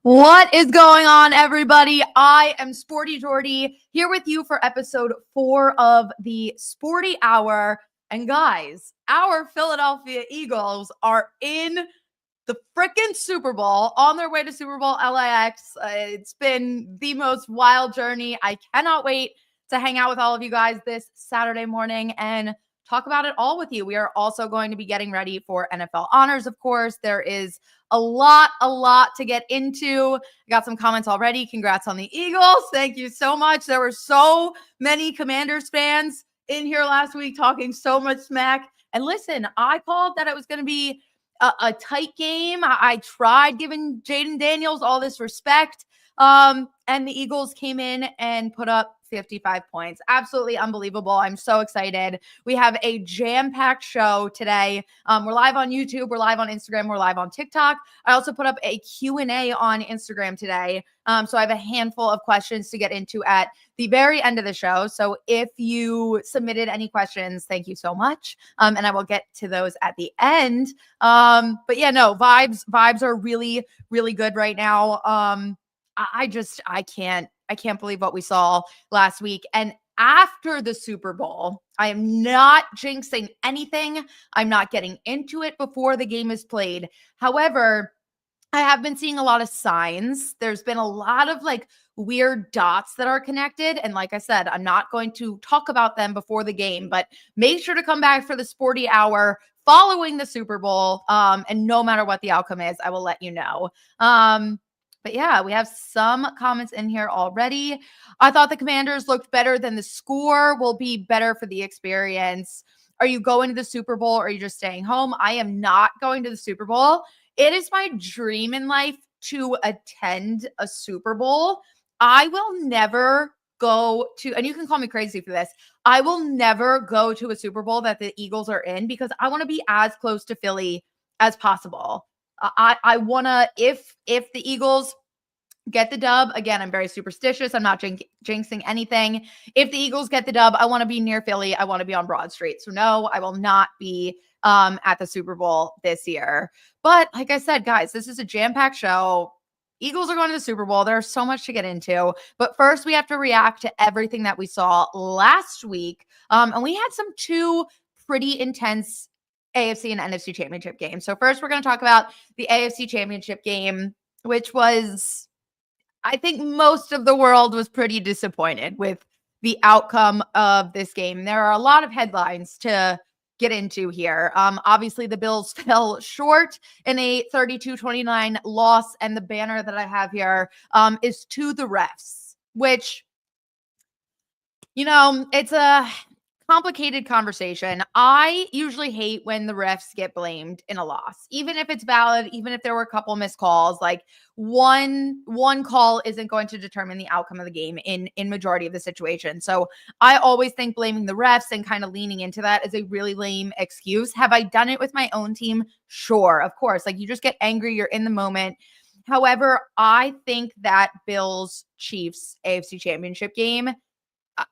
What is going on, everybody? I am Sporty Jordy here with you for episode 4 of the Sporty Hour. And guys, our Philadelphia Eagles are in the freaking Super Bowl, on their way to Super Bowl LIX. It's been the most wild journey. I cannot wait to hang out with all of you guys this Saturday morning and talk about it all with you. We are also going to be getting ready for NFL honors, of course. There is a lot to get into. I got some comments already. Congrats on the Eagles. Thank you so much. There were so many Commanders fans in here last week talking so much smack. And listen, I called that it was going to be a tight game. I tried giving Jaden Daniels all this respect. And the Eagles came in and put up 55 points. Absolutely unbelievable. I'm so excited. We have a jam-packed show today. We're live on YouTube. We're live on Instagram. We're live on TikTok. I also put up a Q&A on Instagram today. So I have a handful of questions to get into at the very end of the show. So if you submitted any questions, thank you so much. And I will get to those at the end. But yeah, no, vibes are really, really good right now. I can't believe what we saw last week. And after the Super Bowl, I am not jinxing anything. I'm not getting into it before the game is played. However, I have been seeing a lot of signs. There's been a lot of weird dots that are connected. And like I said, I'm not going to talk about them before the game, but make sure to come back for the Sporty Hour following the Super Bowl. And no matter what the outcome is, I will let you know. But yeah, we have some comments in here already. I thought the Commanders looked better than the score. Will be better for the experience. Are you going to the Super Bowl or are you just staying home? I am not going to the Super Bowl. It is my dream in life to attend a Super Bowl. I will never go to, and you can call me crazy for this, I will never go to a Super Bowl that the Eagles are in because I want to be as close to Philly as possible. I want to, if the Eagles get the dub, again, I'm very superstitious. I'm not jinxing anything. If the Eagles get the dub, I want to be near Philly. I want to be on Broad Street. So no, I will not be at the Super Bowl this year. But like I said, guys, this is a jam-packed show. Eagles are going to the Super Bowl. There's so much to get into. But first, we have to react to everything that we saw last week. And we had two pretty intense AFC and NFC Championship game. So first, we're going to talk about the AFC Championship game, which was, I think most of the world was pretty disappointed with the outcome of this game. There are a lot of headlines to get into here. Obviously, the Bills fell short in a 32-29 loss, and the banner that I have here is to the refs, which, it's a complicated conversation. I usually hate when the refs get blamed in a loss, even if it's valid, even if there were a couple missed calls. Like one call isn't going to determine the outcome of the game in majority of the situation. So I always think blaming the refs and kind of leaning into that is a really lame excuse. Have I done it with my own team? Sure, of course. You just get angry, you're in the moment. However, I think that Bills Chiefs AFC Championship game,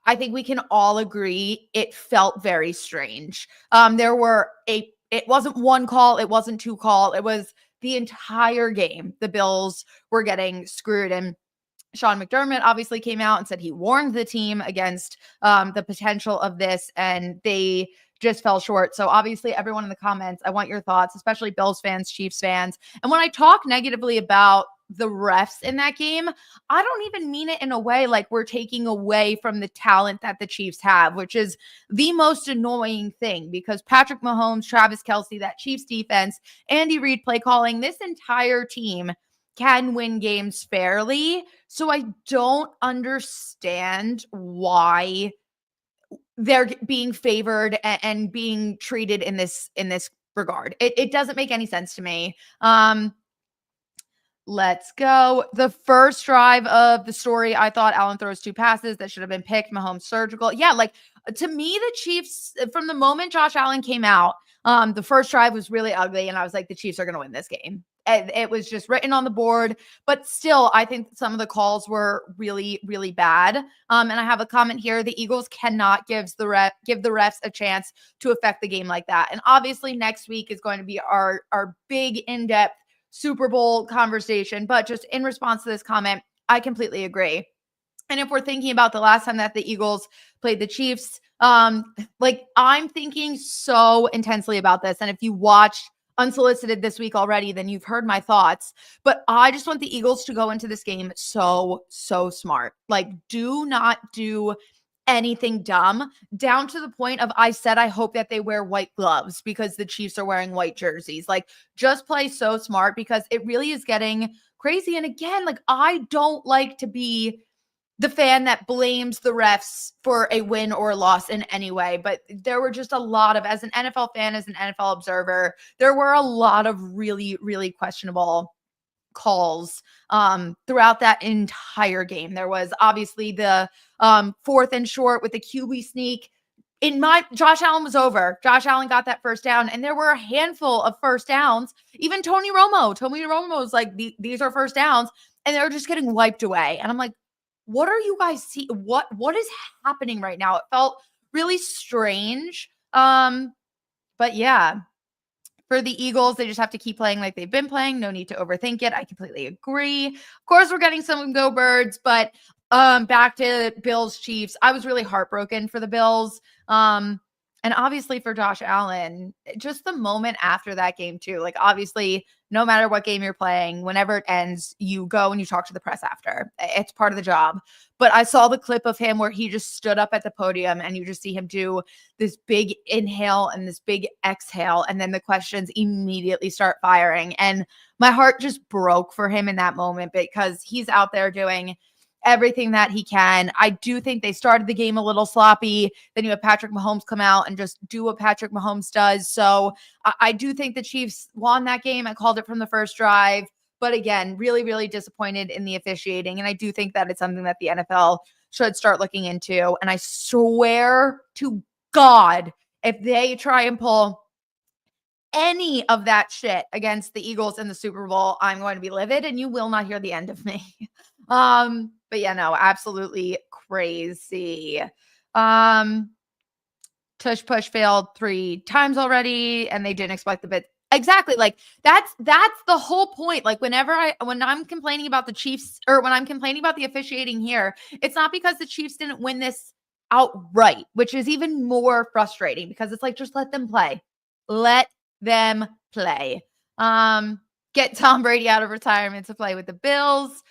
I think we can all agree it felt very strange. It wasn't one call, it wasn't two call, it was the entire game. The Bills were getting screwed, and Sean McDermott obviously came out and said he warned the team against the potential of this, and they just fell short. So obviously, everyone in the comments, I want your thoughts, especially Bills fans, Chiefs fans. And when I talk negatively about the refs in that game, I don't even mean it in a way like we're taking away from the talent that the Chiefs have, which is the most annoying thing, because Patrick Mahomes, Travis Kelce, that Chiefs defense, Andy Reid play calling, this entire team can win games fairly. So I don't understand why they're being favored and being treated in this regard. It doesn't make any sense to me. Let's go. The first drive of the story, I thought Allen throws 2 passes that should have been picked. Mahomes surgical. Yeah, to me, the Chiefs, from the moment Josh Allen came out, the first drive was really ugly, and I was like, the Chiefs are going to win this game. It was just written on the board, but still, I think some of the calls were really, really bad. And I have a comment here. The Eagles cannot give the refs a chance to affect the game like that. And obviously next week is going to be our big in-depth Super Bowl conversation. But just in response to this comment, I completely agree. And if we're thinking about the last time that the Eagles played the Chiefs, like I'm thinking so intensely about this. And if you watched Unsolicited this week already, then you've heard my thoughts. But I just want the Eagles to go into this game so smart. Like, do not do anything dumb, down to the point of I said I hope that they wear white gloves because the Chiefs are wearing white jerseys. Like, just play so smart because it really is getting crazy. And again, like, I don't like to be the fan that blames the refs for a win or a loss in any way. But there were just a lot of, as an NFL fan, as an NFL observer, there were a lot of really questionable calls throughout that entire game. There was obviously the 4th and short with the QB sneak. Josh Allen was over. Josh Allen got that first down, and there were a handful of first downs. Even Tony Romo was like, these are first downs, and they were just getting wiped away. And I'm like, what are you guys seeing? What is happening right now? It felt really strange. But yeah, for the Eagles, they just have to keep playing like they've been playing. No need to overthink it. I completely agree. Of course, we're getting some Go Birds, but back to Bills Chiefs. I was really heartbroken for the Bills. And obviously for Josh Allen, just the moment after that game too. Like, obviously, no matter what game you're playing, whenever it ends, you go and you talk to the press after. It's part of the job. But I saw the clip of him where he just stood up at the podium and you just see him do this big inhale and this big exhale. And then the questions immediately start firing. And my heart just broke for him in that moment because he's out there doing everything that he can. I do think they started the game a little sloppy. Then you have Patrick Mahomes come out and just do what Patrick Mahomes does. So I do think the Chiefs won that game. I called it from the first drive. But again, really disappointed in the officiating. And I do think that it's something that the NFL should start looking into. And I swear to God, if they try and pull any of that shit against the Eagles in the Super Bowl, I'm going to be livid and you will not hear the end of me. But yeah, no, absolutely crazy. Tush push failed 3 times already and they didn't expect the bit. Exactly. Like that's the whole point. Like when I'm complaining about the Chiefs or when I'm complaining about the officiating here, it's not because the Chiefs didn't win this outright, which is even more frustrating because it's like, just let them play. Let them play. Get Tom Brady out of retirement to play with the Bills.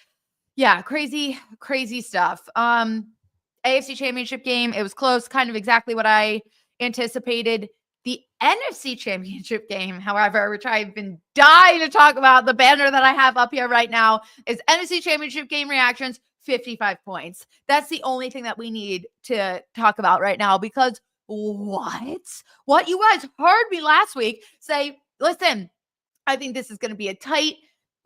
Yeah, crazy stuff. AFC Championship game, it was close, kind of exactly what I anticipated. The NFC Championship game, however, which I've been dying to talk about, the banner that I have up here right now is NFC Championship game reactions, 55 points. That's the only thing that we need to talk about right now because what you guys heard me last week say, listen, I think this is going to be a tight,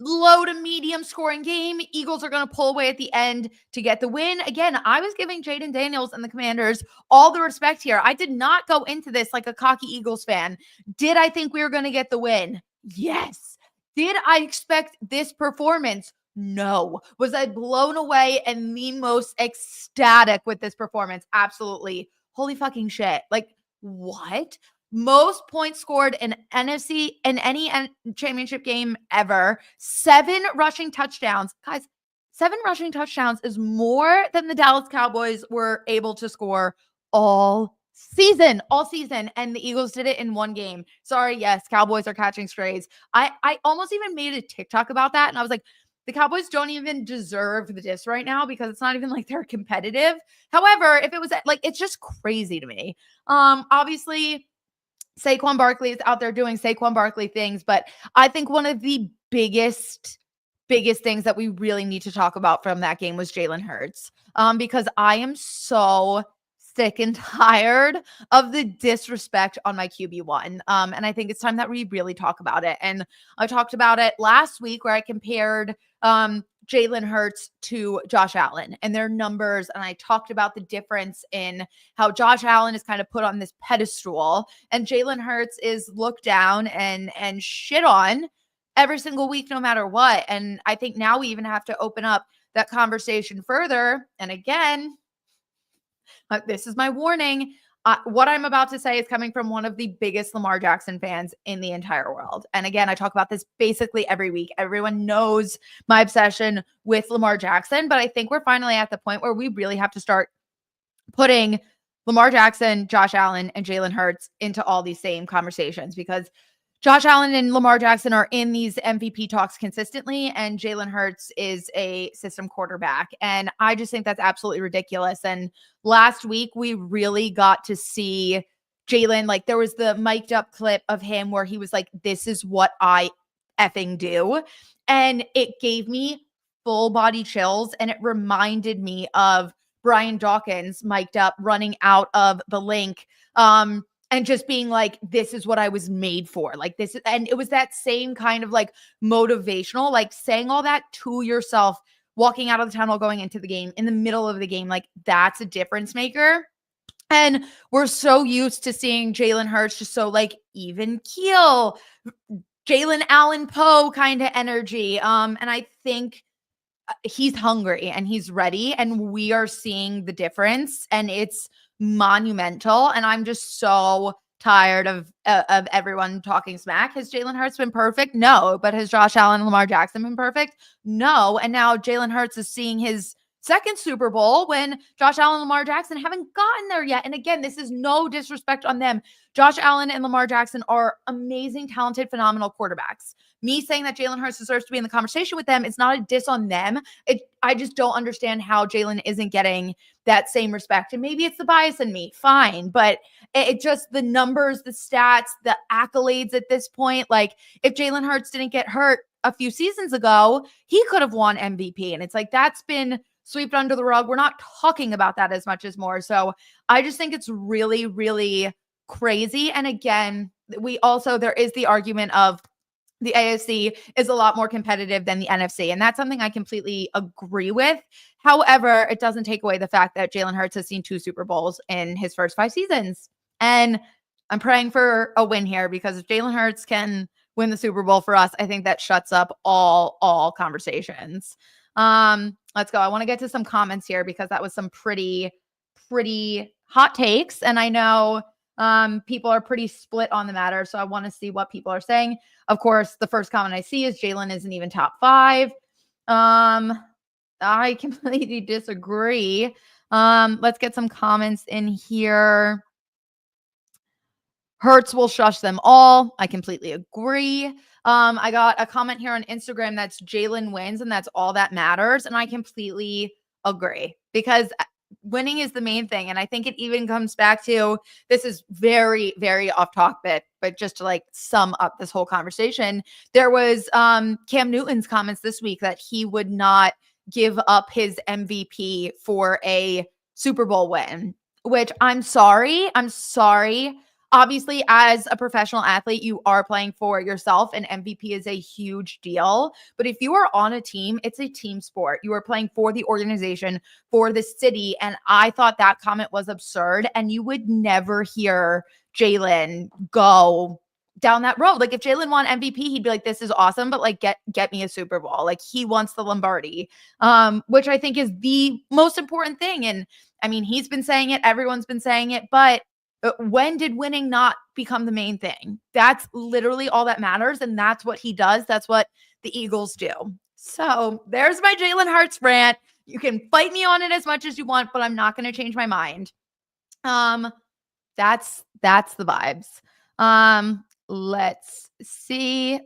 low to medium scoring game. Eagles are going to pull away at the end to get the win. Again, I was giving Jaden Daniels and the Commanders all the respect here. I did not go into this like a cocky Eagles fan. Did I think we were going to get the win? Yes. Did I expect this performance? No. Was I blown away and the most ecstatic with this performance? Absolutely. Holy fucking shit. Like, what? Most points scored in NFC in any championship game ever. 7 rushing touchdowns. Guys, 7 rushing touchdowns is more than the Dallas Cowboys were able to score all season. And the Eagles did it in one game. Sorry, yes, Cowboys are catching strays. I almost even made a TikTok about that. And I was like, the Cowboys don't even deserve this right now because it's not even like they're competitive. However, if it was like, it's just crazy to me. Obviously, Saquon Barkley is out there doing Saquon Barkley things, but I think one of the biggest things that we really need to talk about from that game was Jalen Hurts. Because I am so sick and tired of the disrespect on my QB1. And I think it's time that we really talk about it. And I talked about it last week where I compared Jalen Hurts to Josh Allen and their numbers. And I talked about the difference in how Josh Allen is kind of put on this pedestal and Jalen Hurts is looked down and shit on every single week, no matter what. And I think now we even have to open up that conversation further. And again, this is my warning. What I'm about to say is coming from one of the biggest Lamar Jackson fans in the entire world. And again, I talk about this basically every week. Everyone knows my obsession with Lamar Jackson, but I think we're finally at the point where we really have to start putting Lamar Jackson, Josh Allen, and Jalen Hurts into all these same conversations, because Josh Allen and Lamar Jackson are in these MVP talks consistently, and Jalen Hurts is a system quarterback. And I just think that's absolutely ridiculous. And last week, we really got to see Jalen, like there was the mic'd up clip of him where he was like, "This is what I effing do." And it gave me full body chills. And it reminded me of Brian Dawkins mic'd up running out of the link. And just being like, this is what I was made for. Like this, and it was that same kind of like motivational, like saying all that to yourself, walking out of the tunnel, going into the game, in the middle of the game. Like that's a difference maker. And we're so used to seeing Jalen Hurts just so like even keel, Jalen Allen Poe kind of energy. And I think he's hungry and he's ready, and we are seeing the difference, and it's monumental. And I'm just so tired of everyone talking smack. Has Jalen Hurts been perfect? No. But has Josh Allen and Lamar Jackson been perfect? No. And now Jalen Hurts is seeing his second Super Bowl when Josh Allen and Lamar Jackson haven't gotten there yet. And again, this is no disrespect on them. Josh Allen and Lamar Jackson are amazing, talented, phenomenal quarterbacks. Me saying that Jalen Hurts deserves to be in the conversation with them, it's not a diss on them. I just don't understand how Jalen isn't getting that same respect. And maybe it's the bias in me, fine. But it just, the numbers, the stats, the accolades at this point, like if Jalen Hurts didn't get hurt a few seasons ago, he could have won MVP. And it's like, that's been swept under the rug. We're not talking about that as much as more. So I just think it's really, really crazy. And again, there is the argument of the AFC is a lot more competitive than the NFC. And that's something I completely agree with. However, it doesn't take away the fact that Jalen Hurts has seen 2 Super Bowls in his first 5 seasons. And I'm praying for a win here, because if Jalen Hurts can win the Super Bowl for us, I think that shuts up all conversations. Let's go. I want to get to some comments here, because that was some pretty hot takes. And I know people are pretty split on the matter. So I want to see what people are saying. Of course, the first comment I see is Jalen isn't even top 5. I completely disagree. Let's get some comments in here. Hurts will shush them all. I completely agree. I got a comment here on Instagram that's Jalen wins and that's all that matters. And I completely agree, because winning is the main thing. And I think it even comes back to, this is very, very off topic, but just to like sum up this whole conversation, there was Cam Newton's comments this week that he would not give up his MVP for a Super Bowl win, which I'm sorry. Obviously, as a professional athlete, you are playing for yourself, and MVP is a huge deal. But if you are on a team, it's a team sport. You are playing for the organization, for the city. And I thought that comment was absurd. And you would never hear Jalen go down that road. Like if Jalen won MVP, he'd be like, this is awesome, but like get me a Super Bowl. Like he wants the Lombardi, which I think is the most important thing. And I mean, he's been saying it, everyone's been saying it, but when did winning not become the main thing? That's literally all that matters. And that's what he does. That's what the Eagles do. So there's my Jalen Hurts rant. You can fight me on it as much as you want, but I'm not going to change my mind. That's the vibes. Let's see.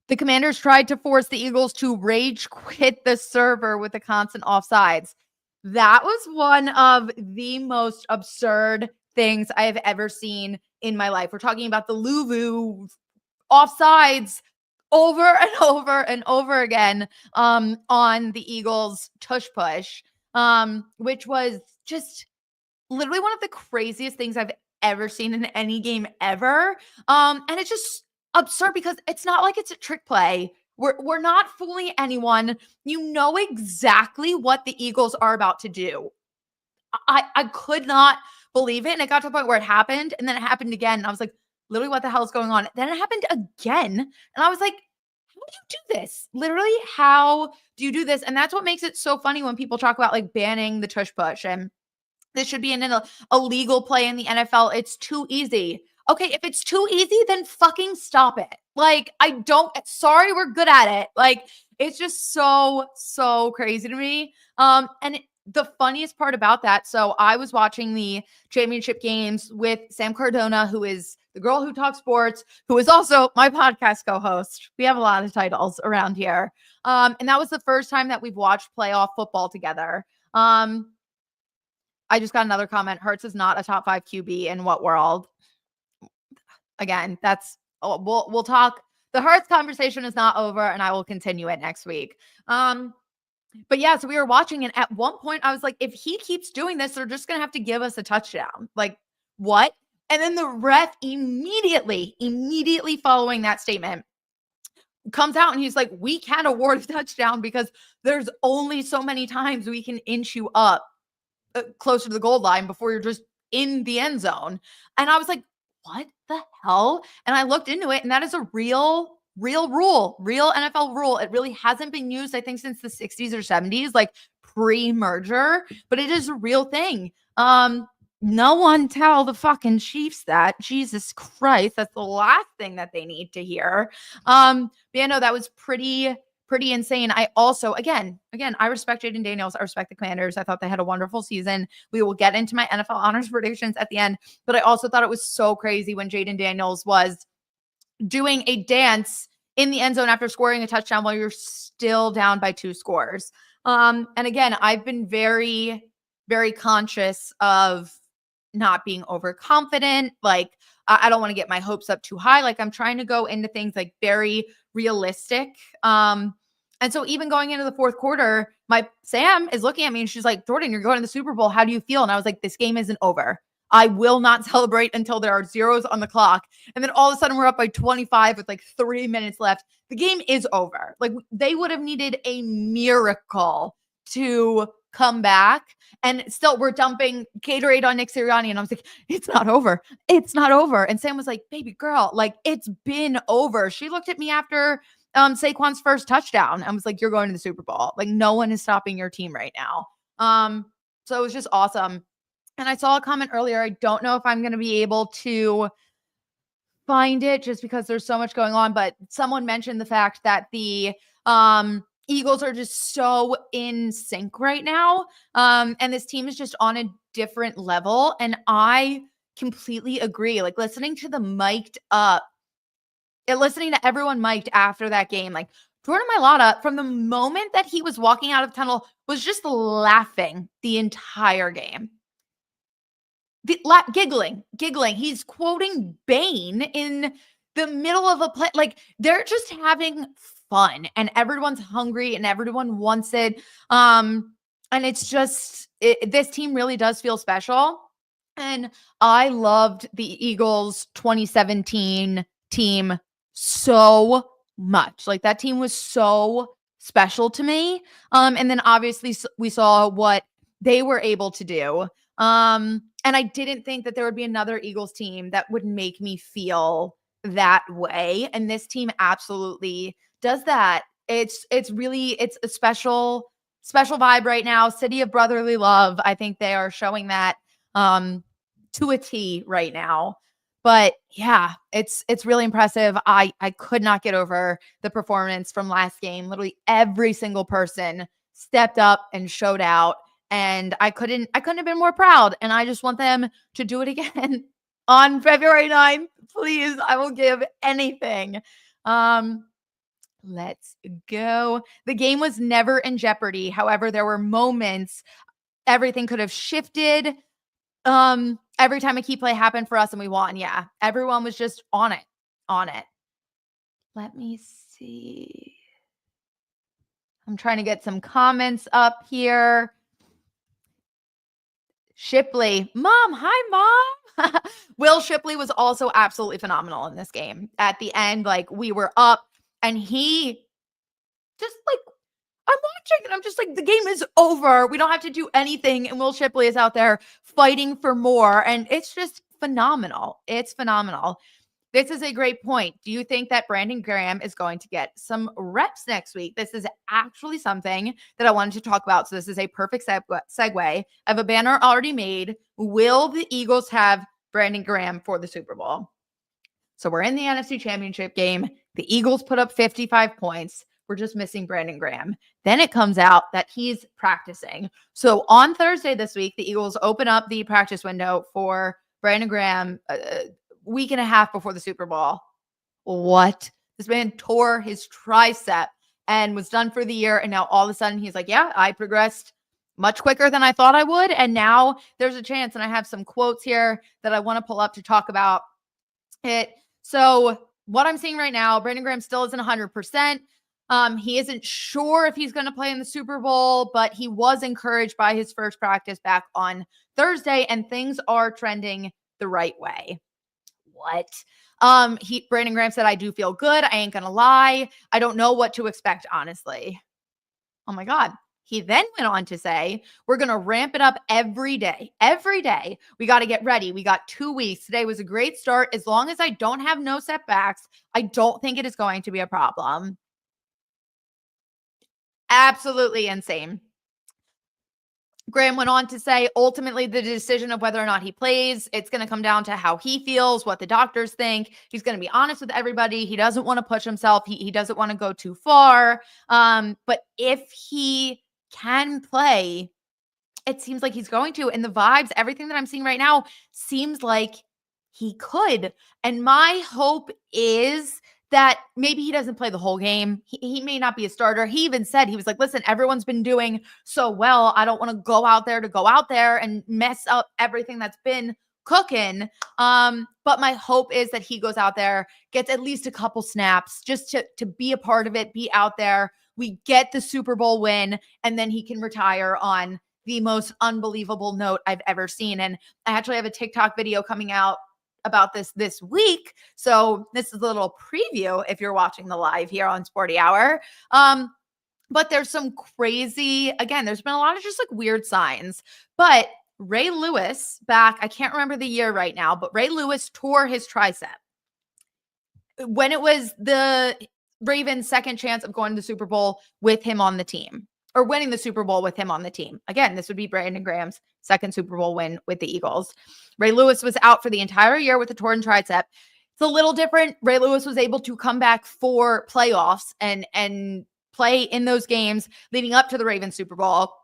The Commanders tried to force the Eagles to rage quit the server with the constant offsides. That was one of the most absurd things I have ever seen in my life. We're talking about the Luvu offsides over and over and over again on the Eagles tush push, which was just literally one of the craziest things I've ever seen in any game ever. And it's just absurd, because it's not like it's a trick play. We're not fooling anyone. You know exactly what the Eagles are about to do. I could not believe it. And it got to a point where it happened, and then it happened again. And I was like, literally, what the hell is going on? Then it happened again. And I was like, how do you do this? Literally, how do you do this? And that's what makes it so funny when people talk about like banning the tush push. And This should be an illegal play in the NFL. It's too easy. Okay, if it's too easy, then fucking stop it. Like, sorry, we're good at it. Like, it's just so crazy to me. And the funniest part about that, so I was watching the championship games with Sam Cardona, who is the girl who talks sports, who is also my podcast co-host. We have a lot of titles around here. And that was the first time that we've watched playoff football together. I just got another comment. Hurts is not a top 5 QB in what world? Again, we'll talk. The Hurts conversation is not over, and I will continue it next week. But yeah, so we were watching, and at one point I was like, if he keeps doing this, they're just going to have to give us a touchdown. Like, what? And then the ref immediately following that statement comes out and he's like, we can't award a touchdown because there's only so many times we can inch you up closer to the goal line before you're just in the end zone. And I was like, what the hell? And I looked into it, and that is a real rule, real NFL rule. It really hasn't been used, I think, since the 60s or 70s, like pre-merger, but it is a real thing. No one tell the fucking Chiefs that. Jesus Christ, that's the last thing that they need to hear. But yeah, no, that was pretty insane. I also, again, I respect Jaden Daniels. I respect the Commanders. I thought they had a wonderful season. We will get into my NFL honors predictions at the end, but I also thought it was so crazy when Jaden Daniels was doing a dance in the end zone after scoring a touchdown while you're still down by 2 scores. And again, I've been very, very conscious of not being overconfident. Like, I don't want to get my hopes up too high. Like, I'm trying to go into things like very realistic. And so even going into the fourth quarter, my Sam is looking at me and she's like, Jordan, you're going to the Super Bowl. How do you feel? And I was like, this game isn't over. I will not celebrate until there are zeros on the clock. And then all of a sudden we're up by 25 with like 3 minutes left. The game is over. Like, they would have needed a miracle to come back. And still we're dumping Gatorade on Nick Sirianni. And I was like, it's not over. It's not over. And Sam was like, baby girl, like, it's been over. She looked at me after Saquon's first touchdown and was like, you're going to the Super Bowl. Like, no one is stopping your team right now. So it was just awesome. And I saw a comment earlier. I don't know if I'm going to be able to find it just because there's so much going on, but someone mentioned the fact that the Eagles are just so in sync right now. And this team is just on a different level. And I completely agree. Like, listening to everyone mic'd after that game, like Jordan Mailata, from the moment that he was walking out of the tunnel, was just laughing the entire game. Giggling. He's quoting Bane in the middle of a play. Like, they're just having fun, and everyone's hungry, and everyone wants it. And it's just, this team really does feel special. And I loved the Eagles 2017 team so much. Like, that team was so special to me. And then obviously we saw what they were able to do. And I didn't think that there would be another Eagles team that would make me feel that way. And this team absolutely does that. It's a special vibe right now. City of brotherly love. I think they are showing that to a T right now. But yeah, it's really impressive. I could not get over the performance from last game. Literally every single person stepped up and showed out. And I couldn't have been more proud. And I just want them to do it again on February 9th. Please, I will give anything. Let's go. The game was never in jeopardy. However, there were moments everything could have shifted. Every time a key play happened for us and we won. Yeah, everyone was just on it. Let me see. I'm trying to get some comments up here. Shipley, mom, hi, mom. Will Shipley was also absolutely phenomenal in this game. At the end, like, we were up and he just, like, I'm watching and I'm just like, the game is over. We don't have to do anything. And Will Shipley is out there fighting for more. And it's just phenomenal. It's phenomenal. this is a great point. Do you think that Brandon Graham is going to get some reps next week? This is actually something that I wanted to talk about. So this is a perfect segue. I have a banner already made. Will the Eagles have Brandon Graham for the Super Bowl? So we're in the NFC Championship game. The Eagles put up 55 points. We're just missing Brandon Graham. Then it comes out that he's practicing. So on Thursday this week, the Eagles open up the practice window for Brandon Graham a week and a half before the Super Bowl. What? This man tore his tricep and was done for the year. And now all of a sudden he's like, yeah, I progressed much quicker than I thought I would. And now there's a chance. And I have some quotes here that I want to pull up to talk about it. So what I'm seeing right now, Brandon Graham still isn't 100%. He isn't sure if he's going to play in the Super Bowl, but he was encouraged by his first practice back on Thursday, and things are trending the right way. What? Brandon Graham said, I do feel good. I ain't going to lie. I don't know what to expect, honestly. Oh my God. He then went on to say, we're going to ramp it up every day. Every day. We got to get ready. We got 2 weeks. Today was a great start. As long as I don't have no setbacks, I don't think it is going to be a problem. Absolutely insane. Graham went on to say, ultimately, the decision of whether or not he plays, it's going to come down to how he feels, what the doctors think. He's going to be honest with everybody. He doesn't want to push himself. He doesn't want to go too far. But if he can play, it seems like he's going to. And the vibes, everything that I'm seeing right now seems like he could. And my hope is that maybe he doesn't play the whole game. He may not be a starter. He even said, he was like, listen, everyone's been doing so well. I don't want to go out there and mess up everything that's been cooking. But my hope is that he goes out there, gets at least a couple snaps just to be a part of it, be out there. We get the Super Bowl win, and then he can retire on the most unbelievable note I've ever seen. And I actually have a TikTok video coming out about this week. So this is a little preview if you're watching the live here on Sporty Hour. But there's some crazy, again, there's been a lot of just like weird signs. But Ray Lewis back, I can't remember the year right now, but Ray Lewis tore his tricep when it was the Ravens' second chance of going to the Super Bowl with him on the team, or winning the Super Bowl with him on the team. Again, this would be Brandon Graham's second Super Bowl win with the Eagles. Ray Lewis was out for the entire year with a torn tricep. It's a little different. Ray Lewis was able to come back for playoffs and play in those games leading up to the Ravens Super Bowl.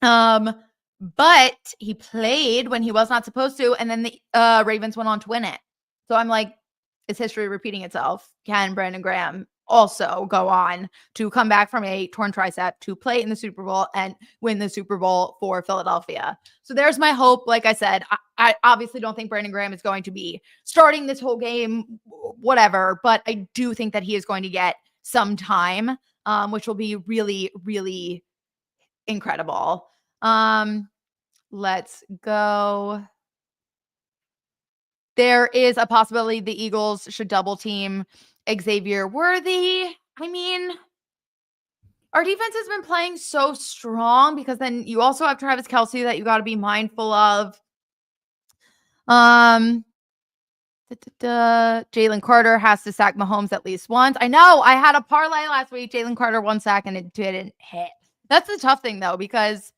But he played when he was not supposed to, and then the Ravens went on to win it. So I'm like, is history repeating itself? Can Brandon Graham also go on to come back from a torn tricep to play in the Super Bowl and win the Super Bowl for Philadelphia? So there's my hope. Like I said, I obviously don't think Brandon Graham is going to be starting this whole game, whatever, but I do think that he is going to get some time, which will be really, really incredible. Let's go. There is a possibility the Eagles should double team Xavier Worthy. I mean, our defense has been playing so strong because then you also have Travis Kelce that you got to be mindful of. Jalen Carter has to sack Mahomes at least once. I know I had a parlay last week. Jalen Carter 1 sack and it didn't hit. That's the tough thing though, because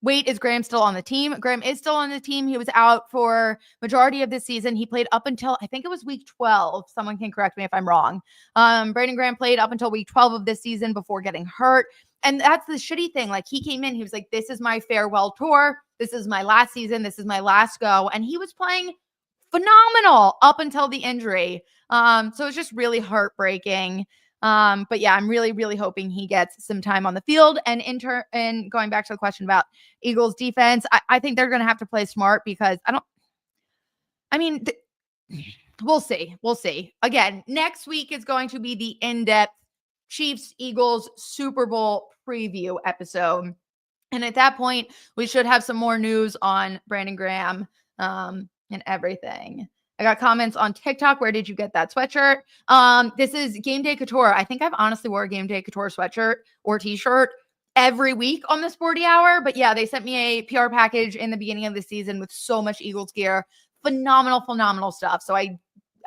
wait, is Graham still on the team? Graham is still on the team. He was out for majority of this season. He played up until, I think it was week 12. Someone can correct me if I'm wrong. Brandon Graham played up until week 12 of this season before getting hurt. And that's the shitty thing. Like, he came in, he was like, this is my farewell tour. This is my last season. This is my last go. And he was playing phenomenal up until the injury. So it's just really heartbreaking. But yeah, I'm really, really hoping he gets some time on the field. And and going back to the question about Eagles defense, I think they're going to have to play smart because we'll see. We'll see. Again, next week is going to be the in-depth Chiefs Eagles Super Bowl preview episode. And at that point, we should have some more news on Brandon Graham, and everything. I got comments on TikTok. Where did you get that sweatshirt? This is Game Day Couture. I think I've honestly wore a Game Day Couture sweatshirt or t-shirt every week on the Sporty Hour. But yeah, they sent me a PR package in the beginning of the season with so much Eagles gear. Phenomenal, phenomenal stuff. So I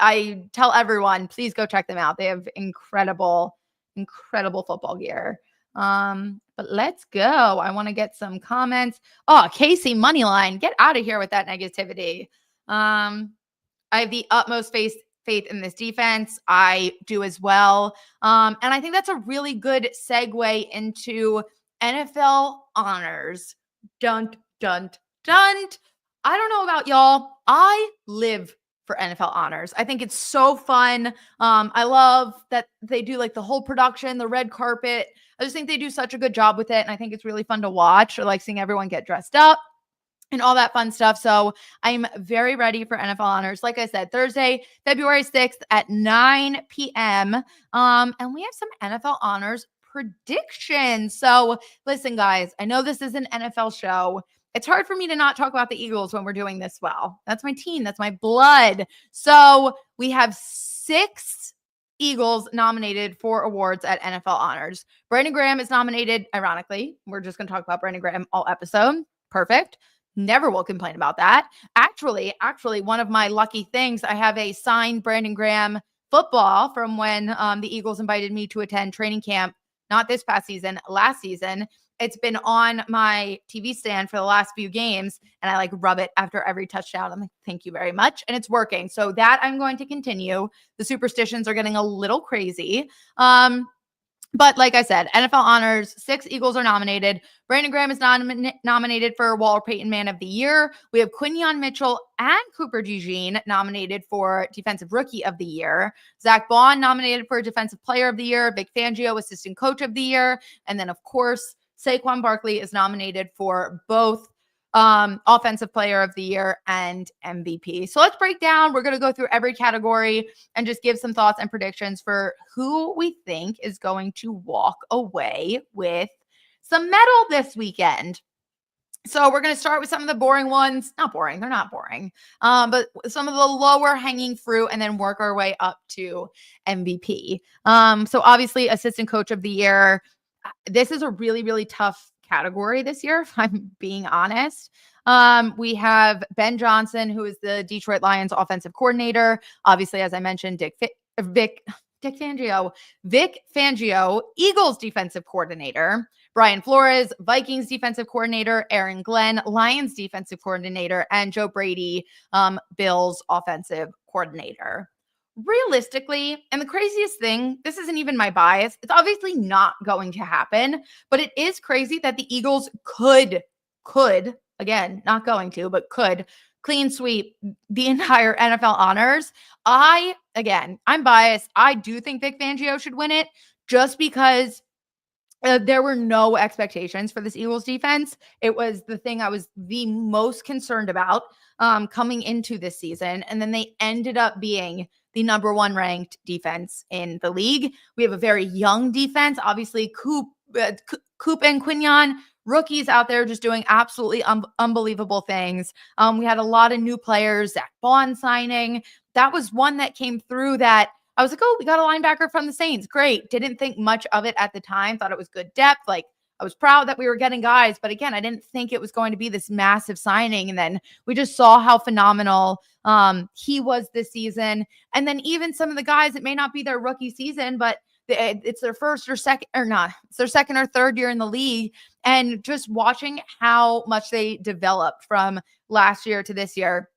I tell everyone, please go check them out. They have incredible football gear. But let's go. I want to get some comments. Oh, Casey Moneyline, get out of here with that negativity. I have the utmost faith in this defense. I do as well. And I think that's a really good segue into NFL honors. Dun, dun, dun. I don't know about y'all. I live for NFL honors. I think it's so fun. I love that they do like the whole production, the red carpet. I just think they do such a good job with it. And I think it's really fun to watch. I like seeing everyone get dressed up and all that fun stuff. So I'm very ready for NFL honors. Like I said, Thursday, February 6th at 9 p.m. And we have some NFL honors predictions. So listen, guys, I know this is an NFL show. It's hard for me to not talk about the Eagles when we're doing this well. That's my team. That's my blood. So we have 6 Eagles nominated for awards at NFL honors. Brandon Graham is nominated, ironically. We're just going to talk about Brandon Graham all episode. Perfect. Never will complain about that. Actually, one of my lucky things, I have a signed Brandon Graham football from when the Eagles invited me to attend training camp, not this past season, last season. It's been on my TV stand for the last few games, and I like rub it after every touchdown. I'm like, thank you very much. And it's working. So that I'm going to continue. The superstitions are getting a little crazy. But like I said, NFL honors, 6 Eagles are nominated. Brandon Graham is nominated for Walter Payton Man of the Year. We have Quinyon Mitchell and Cooper DeJean nominated for Defensive Rookie of the Year. Zach Bond nominated for Defensive Player of the Year. Vic Fangio, Assistant Coach of the Year. And then, of course, Saquon Barkley is nominated for both Offensive Player of the Year and MVP. So let's break down. We're going to go through every category and just give some thoughts and predictions for who we think is going to walk away with some medal this weekend. So we're going to start with some of the boring ones. Not boring. They're not boring. But some of the lower hanging fruit and then work our way up to MVP. So obviously Assistant Coach of the Year. This is a really, really tough category this year, if I'm being honest. We have Ben Johnson, who is the Detroit Lions offensive coordinator. Obviously, as I mentioned, Vic Fangio, Eagles defensive coordinator. Brian Flores, Vikings defensive coordinator. Aaron Glenn, Lions defensive coordinator. And Joe Brady, Bills offensive coordinator. Realistically, and the craziest thing, this isn't even my bias, it's obviously not going to happen, but it is crazy that the Eagles could, again, not going to, but could clean sweep the entire NFL honors. I'm biased. I do think Vic Fangio should win it just because there were no expectations for this Eagles defense. It was the thing I was the most concerned about coming into this season. And then they ended up being the number 1 ranked defense in the league. We have a very young defense. Obviously, Coop and Quinyon, rookies out there just doing absolutely unbelievable things. We had a lot of new players, Zach Bond signing. That was one that came through that I was like, oh, we got a linebacker from the Saints. Great. Didn't think much of it at the time. Thought it was good depth. Like, I was proud that we were getting guys, but again, I didn't think it was going to be this massive signing. And then we just saw how phenomenal he was this season. And then even some of the guys, it may not be their rookie season, but it's their first or second or not. It's their second or third year in the league. And just watching how much they developed from last year to this year.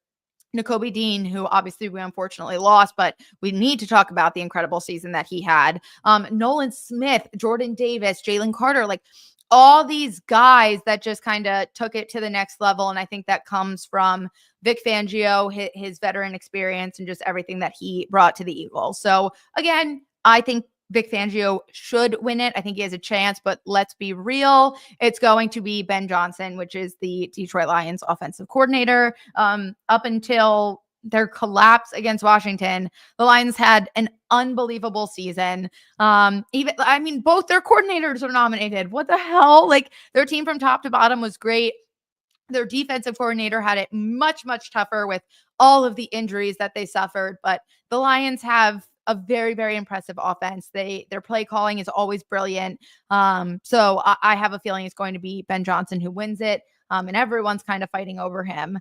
Nakobe Dean, who obviously we unfortunately lost, but we need to talk about the incredible season that he had. Nolan Smith, Jordan Davis, Jalen Carter, like all these guys that just kind of took it to the next level. And I think that comes from Vic Fangio, his veteran experience, and just everything that he brought to the Eagles. So again, I think Vic Fangio should win it. I think he has a chance, but let's be real. It's going to be Ben Johnson, which is the Detroit Lions offensive coordinator. Up until their collapse against Washington, the Lions had an unbelievable season. Both their coordinators are nominated. What the hell? Like, their team from top to bottom was great. Their defensive coordinator had it much, much tougher with all of the injuries that they suffered. But the Lions have a very, very impressive offense. Their play calling is always brilliant. So I have a feeling it's going to be Ben Johnson who wins it. And everyone's kind of fighting over him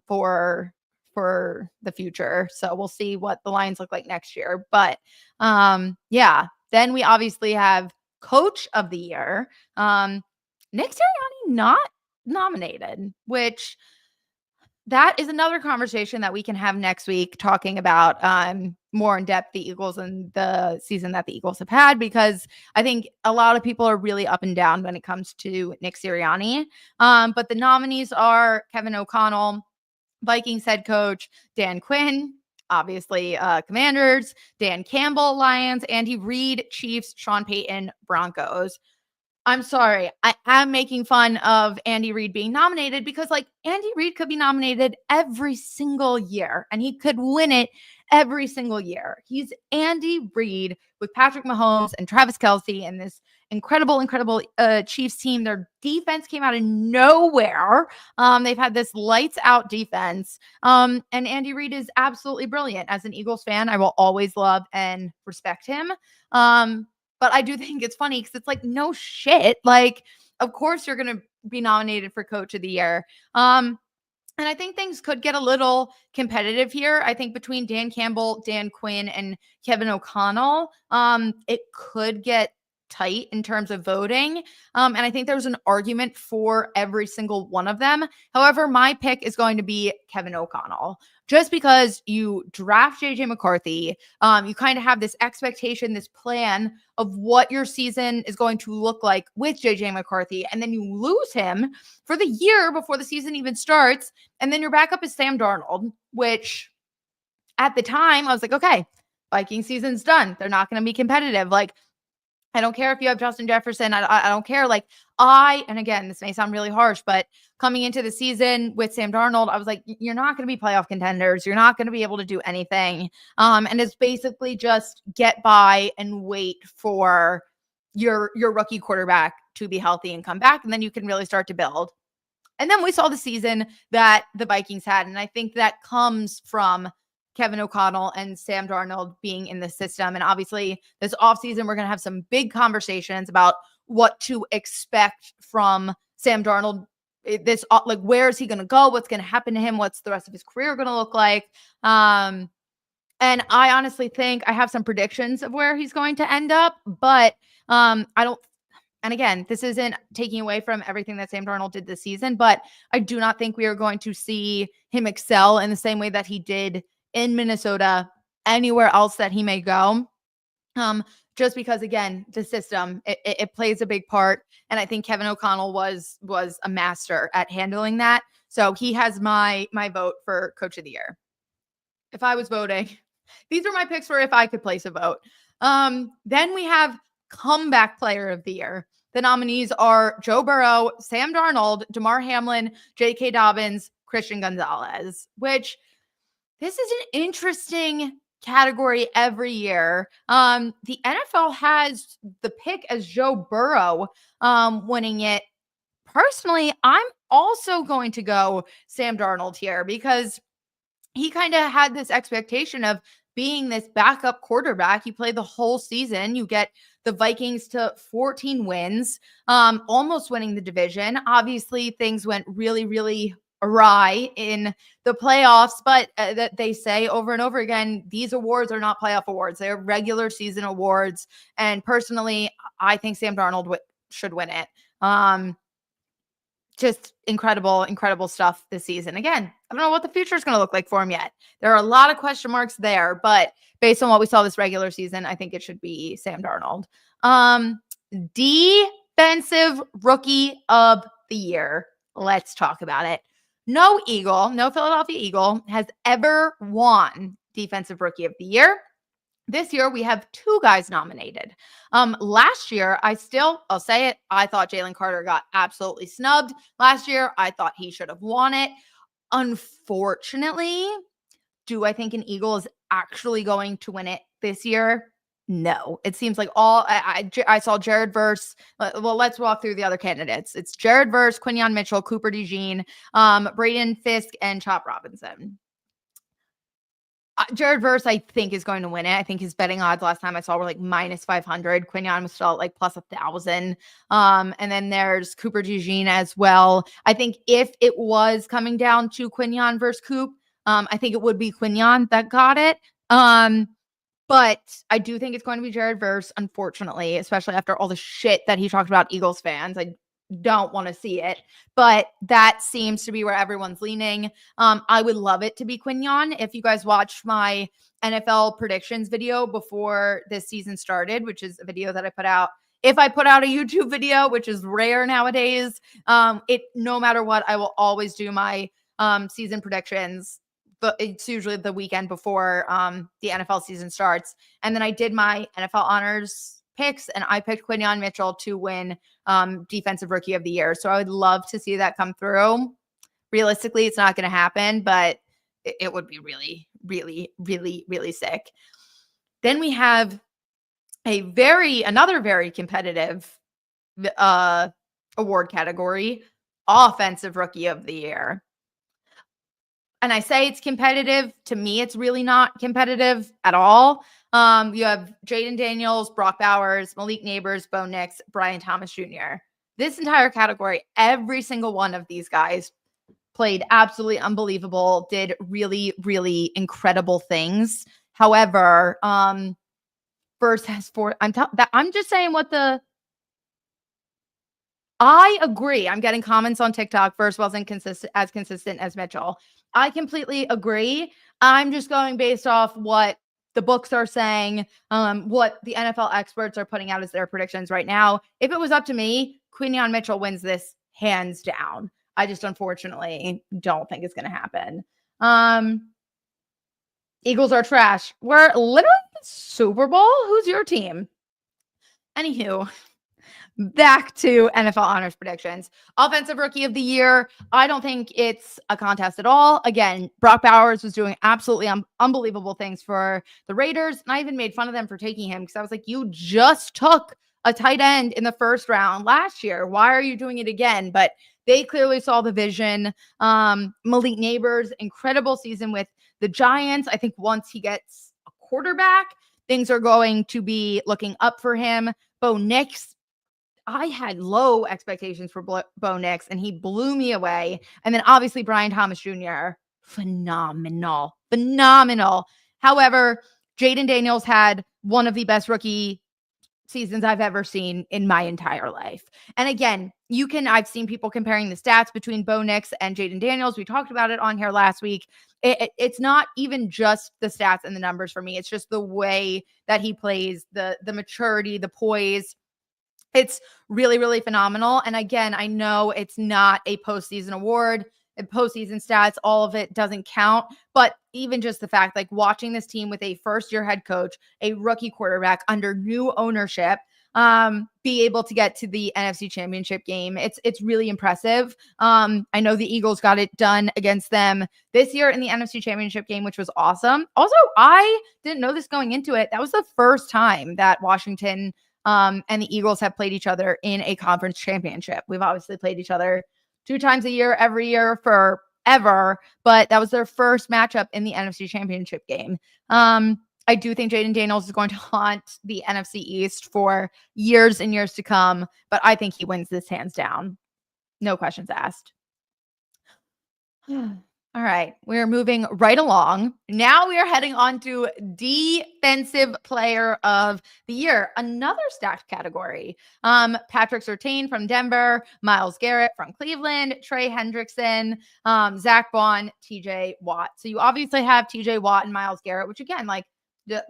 for for the future. So we'll see what the Lions look like next year. But yeah, then we obviously have Coach of the Year. Nick Sirianni not nominated, which that is another conversation that we can have next week, talking about more in depth the Eagles and the season that the Eagles have had, because I think a lot of people are really up and down when it comes to Nick Sirianni. But the nominees are Kevin O'Connell, Vikings head coach, Dan Quinn, obviously Commanders, Dan Campbell, Lions, Andy Reid, Chiefs, Sean Payton, Broncos. I'm sorry. I am making fun of Andy Reid being nominated because, like, Andy Reid could be nominated every single year and he could win it every single year. He's Andy Reid with Patrick Mahomes and Travis Kelce and this incredible Chiefs team. Their defense came out of nowhere. They've had this lights out defense. And Andy Reid is absolutely brilliant. As an Eagles fan, I will always love and respect him. But I do think it's funny because it's like, no shit. Like, of course you're going to be nominated for Coach of the Year. And I think things could get a little competitive here. I think between Dan Campbell, Dan Quinn, and Kevin O'Connell, it could get tight in terms of voting. And I think there's an argument for every single one of them. However, my pick is going to be Kevin O'Connell. Just because you draft JJ McCarthy, you kind of have this expectation, this plan of what your season is going to look like with JJ McCarthy, and then you lose him for the year before the season even starts, and then your backup is Sam Darnold, which at the time I was like, okay, Viking season's done. They're not going to be competitive. Like, I don't care if you have Justin Jefferson. I don't care. Like, and again, this may sound really harsh, but coming into the season with Sam Darnold, I was like, you're not going to be playoff contenders. You're not going to be able to do anything. And it's basically just get by and wait for your rookie quarterback to be healthy and come back. And then you can really start to build. And then we saw the season that the Vikings had. And I think that comes from Kevin O'Connell and Sam Darnold being in the system. And obviously this offseason, we're going to have some big conversations about what to expect from Sam Darnold. Like, where is he going to go? What's going to happen to him? What's the rest of his career going to look like? And I honestly think I have some predictions of where he's going to end up, but I don't. And again, this isn't taking away from everything that Sam Darnold did this season, but I do not think we are going to see him excel in the same way that he did in Minnesota, anywhere else that he may go. Just because, again, the system, it plays a big part. And I think Kevin O'Connell was a master at handling that. So he has my vote for Coach of the Year. If I was voting, these are my picks for if I could place a vote. Then we have Comeback Player of the Year. The nominees are Joe Burrow, Sam Darnold, Damar Hamlin, J.K. Dobbins, Christian Gonzalez, which this is an interesting category every year. The NFL has the pick as Joe Burrow winning it. Personally, I'm also going to go Sam Darnold here because he kind of had this expectation of being this backup quarterback. You play the whole season. You get the Vikings to 14 wins, almost winning the division. Obviously, things went really, really awry in the playoffs, but that they say over and over again, these awards are not playoff awards. They're regular season awards. And personally, I think Sam Darnold should win it. Just incredible stuff this season. Again, I don't know what the future is going to look like for him yet. There are a lot of question marks there, but based on what we saw this regular season, I think it should be Sam Darnold. Defensive Rookie of the Year. Let's talk about it. No Philadelphia Eagle has ever won Defensive Rookie of the Year. This year, we have two guys nominated. Last year, I'll say it, I thought Jalen Carter got absolutely snubbed. Last year, I thought he should have won it. Unfortunately, do I think an Eagle is actually going to win it this year? No. It seems like I saw Jared Verse. Well, let's walk through the other candidates. It's Jared Verse, Quinyon Mitchell, Cooper DeJean, Braden Fisk, and Chop Robinson. Jared Verse, I think, is going to win it. I think his betting odds last time I saw were like minus 500. Quinyon was still at like plus 1,000. And then there's Cooper DeJean as well. I think if it was coming down to Quinyon versus Coop, I think it would be Quignon that got it. But I do think it's going to be Jared Verse, unfortunately, especially after all the shit that he talked about Eagles fans. I don't want to see it, but that seems to be where everyone's leaning. I would love it to be Quignon. If you guys watched my NFL predictions video before this season started, which is a video that I put out. If I put out a YouTube video, which is rare nowadays, no matter what, I will always do my season predictions. But it's usually the weekend before the NFL season starts. And then I did my NFL honors picks, and I picked Quignon Mitchell to win Defensive Rookie of the Year. So I would love to see that come through. Realistically, it's not going to happen, but it would be really, really, really, really sick. Then we have another very competitive award category, Offensive Rookie of the Year. And I say it's competitive. To me, it's really not competitive at all. You have Jaden Daniels, Brock Bowers, Malik Neighbors, Bo Nix, Brian Thomas Jr. This entire category, every single one of these guys played absolutely unbelievable, did really, really incredible things. However, Verse has four. I'm just saying what the. I agree. I'm getting comments on TikTok. Verse wasn't consistent as Mitchell. I completely agree. I'm just going based off what the books are saying, what the NFL experts are putting out as their predictions right now. If it was up to me, Quignon Mitchell wins this hands down. I just unfortunately don't think it's going to happen. Eagles are trash. We're literally the Super Bowl. Who's your team? Anywho, back to NFL honors predictions. Offensive Rookie of the Year. I don't think it's a contest at all. Again, Brock Bowers was doing absolutely unbelievable things for the Raiders. And I even made fun of them for taking him because I was like, you just took a tight end in the first round last year. Why are you doing it again? But they clearly saw the vision. Malik Neighbors, incredible season with the Giants. I think once he gets a quarterback, things are going to be looking up for him. Bo Nix, I had low expectations for Bo Nix, and he blew me away. And then obviously Brian Thomas Jr., phenomenal. However, Jaden Daniels had one of the best rookie seasons I've ever seen in my entire life. And again, I've seen people comparing the stats between Bo Nix and Jaden Daniels. We talked about it on here last week. It's not even just the stats and the numbers for me. It's just the way that he plays, the maturity, the poise. It's really, really phenomenal. And again, I know it's not a postseason award. Postseason stats, all of it doesn't count. But even just the fact, like watching this team with a first-year head coach, a rookie quarterback under new ownership, be able to get to the NFC Championship game, it's really impressive. I know the Eagles got it done against them this year in the NFC Championship game, which was awesome. Also, I didn't know this going into it. That was the first time that Washington and the Eagles have played each other in a conference championship. We've obviously played each other 2 times a year, every year forever, but that was their first matchup in the NFC Championship game. I do think Jaden Daniels is going to haunt the NFC East for years and years to come, but I think he wins this hands down. No questions asked. All right, we're moving right along. Now we are heading on to Defensive Player of the Year, another stacked category. Patrick Surtain from Denver, Myles Garrett from Cleveland, Trey Hendrickson, Zach Bond, TJ Watt. So you obviously have TJ Watt and Myles Garrett, which again, like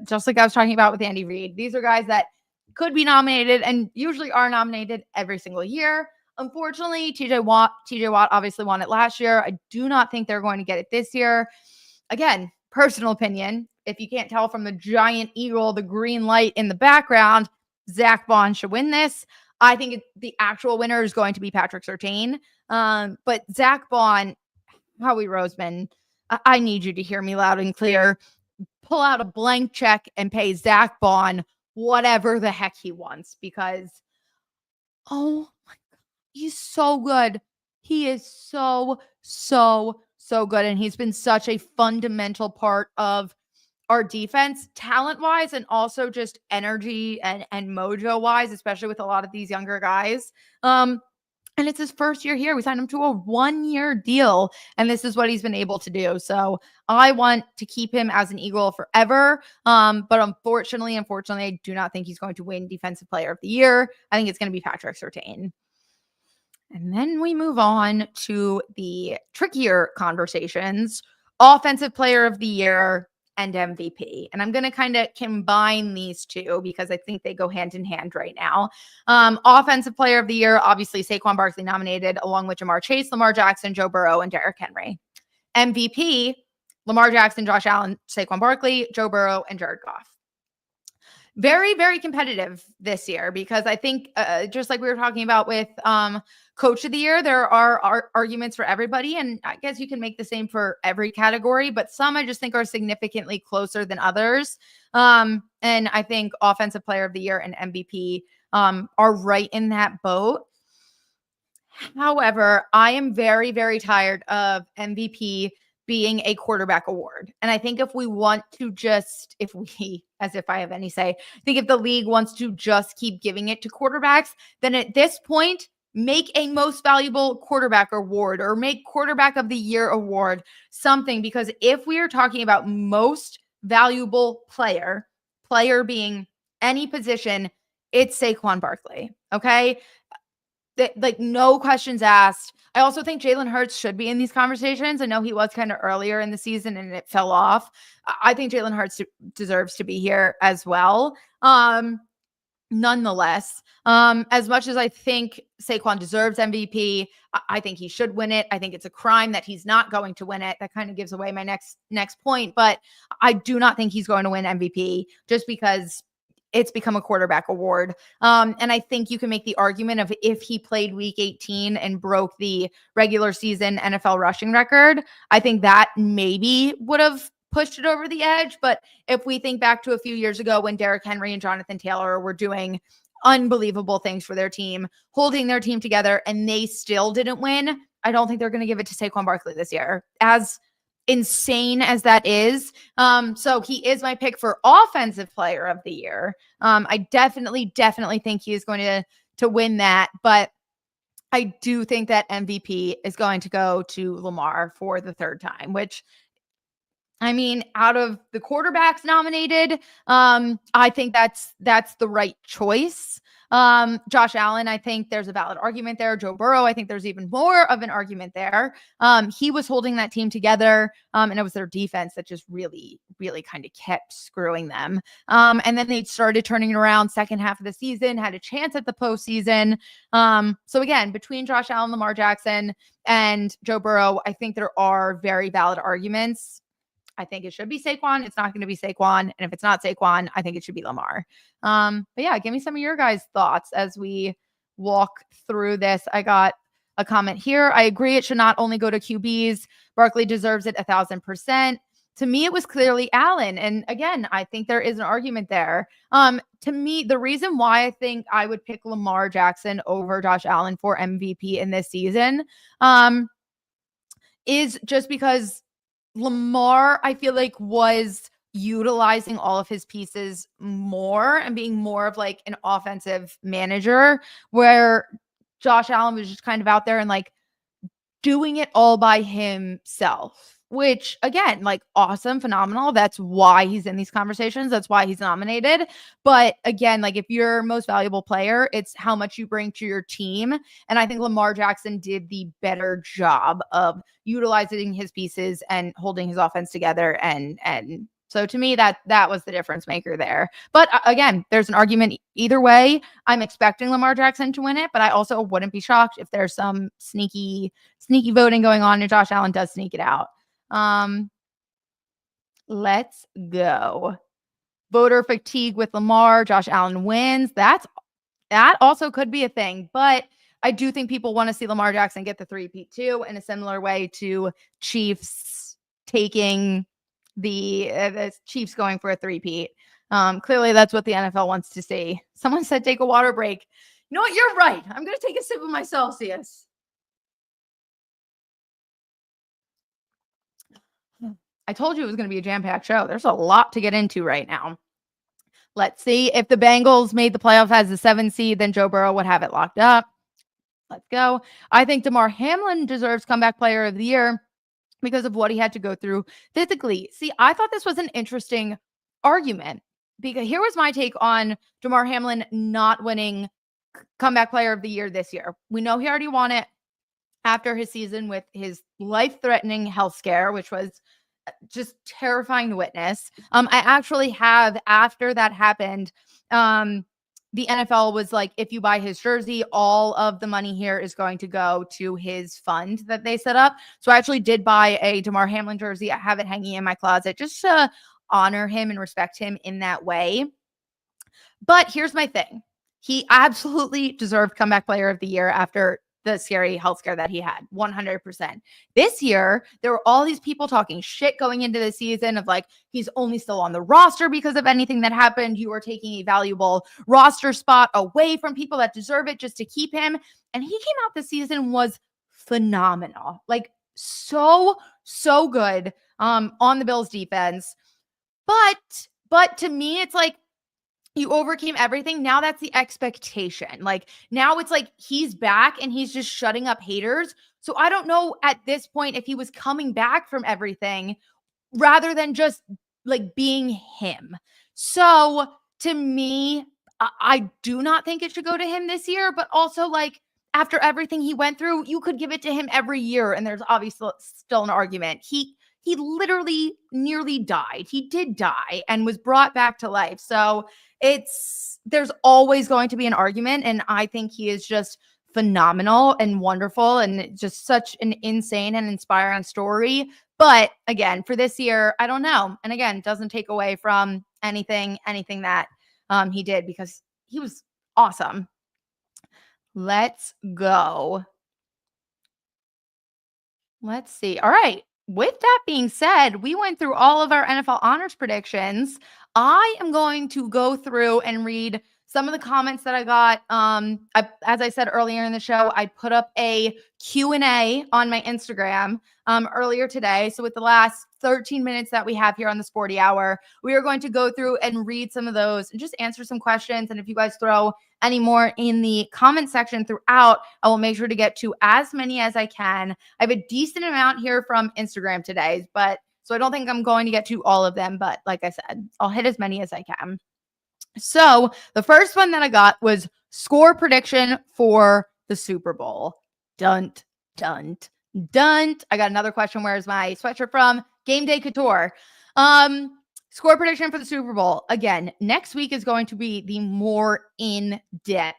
just like I was talking about with Andy Reid, these are guys that could be nominated and usually are nominated every single year. Unfortunately, TJ Watt obviously won it last year. I do not think they're going to get it this year. Again, personal opinion. If you can't tell from the giant eagle, the green light in the background, Zach Bond should win this. I think the actual winner is going to be Patrick Surtain. But Zach Bond, Howie Roseman, I need you to hear me loud and clear. Pull out a blank check and pay Zach Bond whatever the heck he wants because, oh my God, he's so good. He is so good. And he's been such a fundamental part of our defense, talent-wise, and also just energy and mojo-wise, especially with a lot of these younger guys. And it's his first year here. We signed him to a 1-year deal, and this is what he's been able to do. So I want to keep him as an Eagle forever. But unfortunately, I do not think he's going to win Defensive Player of the Year. I think it's going to be Patrick Surtain. And then we move on to the trickier conversations, Offensive Player of the Year and MVP. And I'm going to kind of combine these two because I think they go hand in hand right now. Offensive Player of the Year, obviously Saquon Barkley nominated along with Jamar Chase, Lamar Jackson, Joe Burrow, and Derrick Henry. MVP, Lamar Jackson, Josh Allen, Saquon Barkley, Joe Burrow, and Jared Goff. Very, very competitive this year because I think just like we were talking about with Coach of the Year, there are arguments for everybody. And I guess you can make the same for every category, but some I just think are significantly closer than others. And I think Offensive Player of the Year and MVP are right in that boat. However, I am very, very tired of MVP being a quarterback award. And I think if we want to just, as if I have any say, I think if the league wants to just keep giving it to quarterbacks, then at this point, make a most valuable quarterback award or make quarterback of the year award something. Because if we are talking about most valuable player being any position, it's Saquon Barkley. Okay. Like no questions asked. I also think Jalen Hurts should be in these conversations. I know he was kind of earlier in the season and it fell off. I think Jalen Hurts deserves to be here as well. Nonetheless, as much as I think Saquon deserves MVP, I think he should win it. I think it's a crime that he's not going to win it. That kind of gives away my next point, but I do not think he's going to win MVP just because it's become a quarterback award. And I think you can make the argument of if he played week 18 and broke the regular season NFL rushing record, I think that maybe would have pushed it over the edge. But if we think back to a few years ago when Derrick Henry and Jonathan Taylor were doing unbelievable things for their team, holding their team together, and they still didn't win, I don't think they're going to give it to Saquon Barkley this year. As insane as that is. So he is my pick for Offensive Player of the Year. I definitely think he is going to win that, but I do think that MVP is going to go to Lamar for the third time, which, I mean, out of the quarterbacks nominated, I think that's the right choice. Josh Allen, I think there's a valid argument there. Joe Burrow, I think there's even more of an argument there. He was holding that team together, and it was their defense that just really, really kind of kept screwing them. And then they started turning it around second half of the season, had a chance at the postseason. So again, between Josh Allen, Lamar Jackson, and Joe Burrow, I think there are very valid arguments. I think it should be Saquon. It's not going to be Saquon. And if it's not Saquon, I think it should be Lamar. But yeah, give me some of your guys' thoughts as we walk through this. I got a comment here. I agree. It should not only go to QBs. Barkley deserves it 1,000%. To me, it was clearly Allen. And again, I think there is an argument there. To me, the reason why I think I would pick Lamar Jackson over Josh Allen for MVP in this season is just because Lamar, I feel like, was utilizing all of his pieces more and being more of like an offensive manager, where Josh Allen was just kind of out there and like doing it all by himself, which again, like awesome, phenomenal. That's why he's in these conversations. That's why he's nominated. But again, like if you're most valuable player, it's how much you bring to your team. And I think Lamar Jackson did the better job of utilizing his pieces and holding his offense together. And so to me, that was the difference maker there. But again, there's an argument either way. I'm expecting Lamar Jackson to win it, but I also wouldn't be shocked if there's some sneaky voting going on and Josh Allen does sneak it out. Let's go. Voter fatigue with Lamar. Josh Allen wins. That also could be a thing, but I do think people want to see Lamar Jackson get the three-peat too, in a similar way to Chiefs taking the Chiefs going for a three-peat. Clearly that's what the NFL wants to see. Someone said take a water break. You know what? You're right. I'm going to take a sip of my Celsius. I told you it was going to be a jam-packed show. There's a lot to get into right now. Let's see. If the Bengals made the playoff as the 7th seed, then Joe Burrow would have it locked up. Let's go. I think Damar Hamlin deserves comeback player of the year because of what he had to go through physically. See, I thought this was an interesting argument because here was my take on Damar Hamlin not winning comeback player of the year this year. We know he already won it after his season with his life-threatening health scare, which was just terrifying to witness. I actually have, after that happened, the NFL was like, if you buy his jersey, all of the money here is going to go to his fund that they set up. So I actually did buy a Damar Hamlin jersey. I have it hanging in my closet just to honor him and respect him in that way. But here's my thing. He absolutely deserved comeback player of the year after the scary health scare that he had, 100%. This year, there were all these people talking shit going into the season of like, he's only still on the roster because of anything that happened. You are taking a valuable roster spot away from people that deserve it just to keep him. And he came out this season was phenomenal. Like so good on the Bills defense. But to me, it's like, you overcame everything. Now that's the expectation. Like now it's like he's back and he's just shutting up haters. So I don't know at this point if he was coming back from everything rather than just like being him. So to me, I do not think it should go to him this year, but also like after everything he went through, you could give it to him every year. And there's obviously still an argument. He literally nearly died. He did die and was brought back to life. So there's always going to be an argument. And I think he is just phenomenal and wonderful and just such an insane and inspiring story. But again, for this year, I don't know. And again, doesn't take away from anything that he did because he was awesome. Let's go. Let's see. All right. With that being said, we went through all of our NFL honors predictions. I am going to go through and read some of the comments that I got. As I said earlier in the show, I put up a Q&A on my Instagram earlier today. So with the last 13 minutes that we have here on the Sporty Hour, we are going to go through and read some of those and just answer some questions. And if you guys throw any more in the comment section throughout, I will make sure to get to as many as I can. I have a decent amount here from Instagram today, so I don't think I'm going to get to all of them, but like I said, I'll hit as many as I can. So the first one that I got was score prediction for the Super Bowl. Dunt. I got another question. Where's my sweatshirt from? Game Day Couture. Score prediction for the Super Bowl. Again, next week is going to be the more in-depth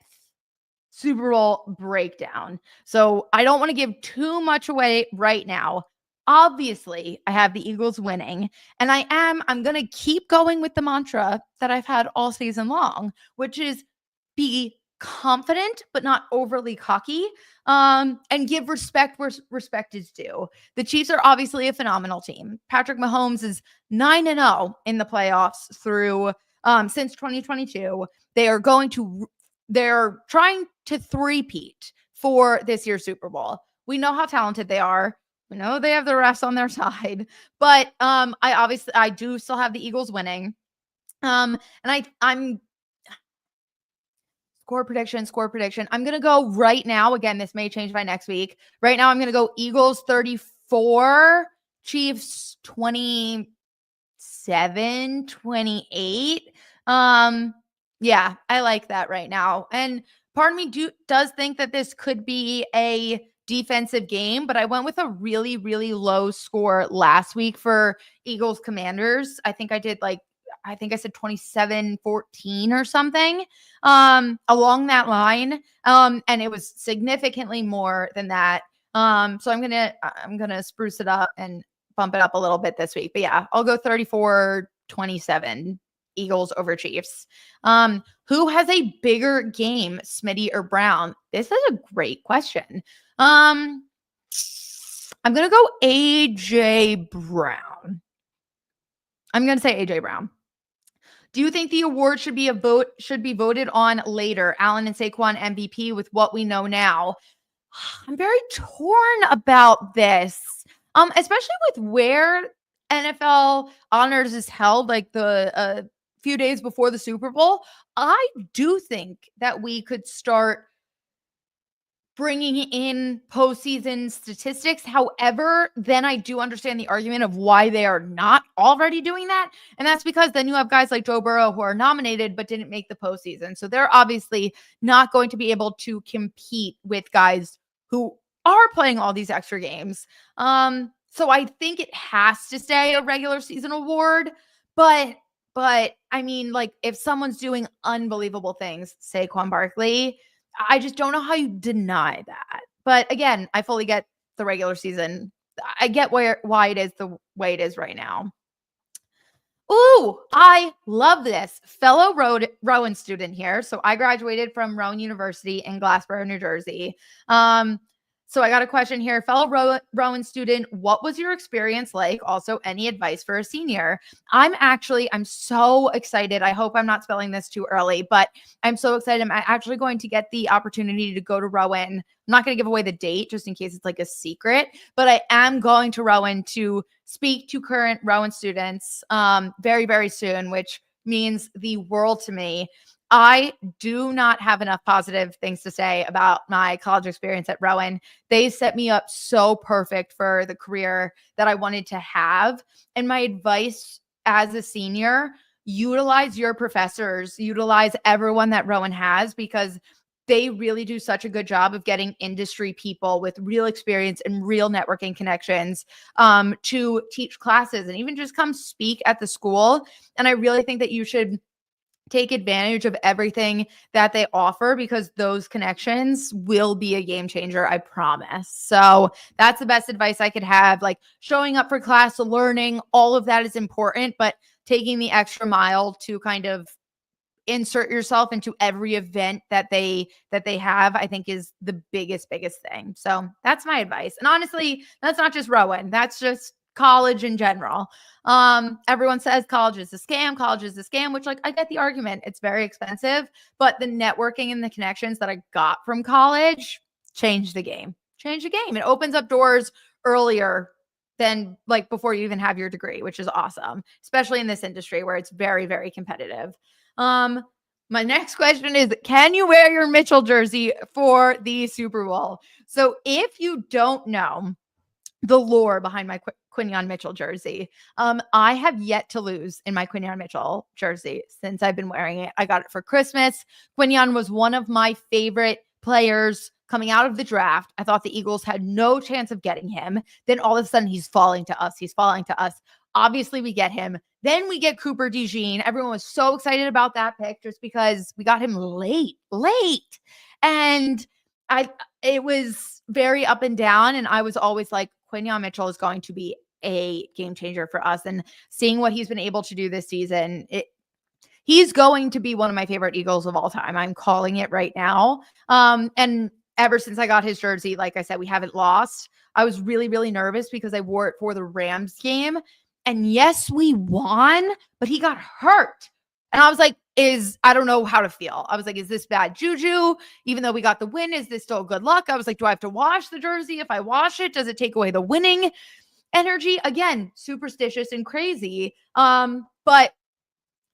Super Bowl breakdown. So I don't want to give too much away right now. Obviously, I have the Eagles winning, and I'm going to keep going with the mantra that I've had all season long, which is be confident, but not overly cocky, and give respect where respect is due. The Chiefs are obviously a phenomenal team. Patrick Mahomes is 9-0 in the playoffs through since 2022. They're trying to three-peat for this year's Super Bowl. We know how talented they are. We know they have the refs on their side, but I do still have the Eagles winning. And I'm score prediction. I'm going to go right now. Again, this may change by next week. Right now, I'm going to go Eagles 34, Chiefs 27, 28. Yeah, I like that right now. And part of me does think that this could be a defensive game, but I went with a really, really low score last week for Eagles Commanders. I think I said 27-14 or something along that line. And it was significantly more than that. So I'm gonna spruce it up and bump it up a little bit this week. But yeah, I'll go 34-27 Eagles over Chiefs. Who has a bigger game, Smitty or Brown? This is a great question. I'm gonna go AJ Brown. I'm gonna say AJ Brown. Do you think the award should be voted on later? Allen and Saquon MVP with what we know now. I'm very torn about this, especially with where NFL honors is held, like the few days before the Super Bowl. I do think that we could start bringing in postseason statistics. However, then I do understand the argument of why they are not already doing that. And that's because then you have guys like Joe Burrow who are nominated but didn't make the postseason. So they're obviously not going to be able to compete with guys who are playing all these extra games. So I think it has to stay a regular season award. But I mean, like, if someone's doing unbelievable things, Saquon Barkley, I just don't know how you deny that. But again, I fully get the regular season. I get why it is the way it is right now. Ooh, I love this. Fellow Rowan student here. So I graduated from Rowan University in Glassboro, New Jersey. So I got a question here. Fellow Rowan student, what was your experience like? Also, any advice for a senior? I'm so excited. I hope I'm not spelling this too early, but I'm so excited. I'm actually going to get the opportunity to go to Rowan. I'm not going to give away the date just in case it's like a secret, but I am going to Rowan to speak to current Rowan students very, very soon, which means the world to me. I do not have enough positive things to say about my college experience at Rowan. They set me up so perfect for the career that I wanted to have. And my advice as a senior, utilize your professors, utilize everyone that Rowan has, because they really do such a good job of getting industry people with real experience and real networking connections to teach classes and even just come speak at the school. And I really think that you should take advantage of everything that they offer, because those connections will be a game changer, I promise. So that's the best advice I could have. Like, showing up for class, learning, all of that is important, but taking the extra mile to kind of insert yourself into every event that they have, I think, is the biggest thing. So that's my advice. And honestly, that's not just Rowan, that's just college in general. Everyone says college is a scam, which, like, I get the argument. It's very expensive, but the networking and the connections that I got from college changed the game. It opens up doors earlier than, like, before you even have your degree, which is awesome, especially in this industry where it's very, very competitive. My next question is, can you wear your Mitchell jersey for the Super Bowl? So if you don't know the lore behind my Quinyon Mitchell jersey, I have yet to lose in my Quinyon Mitchell jersey since I've been wearing it. I got it for Christmas. Quinyon was one of my favorite players coming out of the draft. I thought the Eagles had no chance of getting him. Then all of a sudden he's falling to us. Obviously we get him. Then we get Cooper DeJean. Everyone was so excited about that pick just because we got him late. And it was very up and down. And I was always like, Quinyon Mitchell is going to be a game changer for us. And seeing what he's been able to do this season, he's going to be one of my favorite Eagles of all time. I'm calling it right now. And ever since I got his jersey, like I said, we haven't lost. I was really, really nervous because I wore it for the Rams game. And yes, we won, but he got hurt. And I was like, I don't know how to feel. I was like, is this bad juju? Even though we got the win, is this still good luck? I was like, do I have to wash the jersey? If I wash it, does it take away the winning energy? Again, superstitious and crazy. But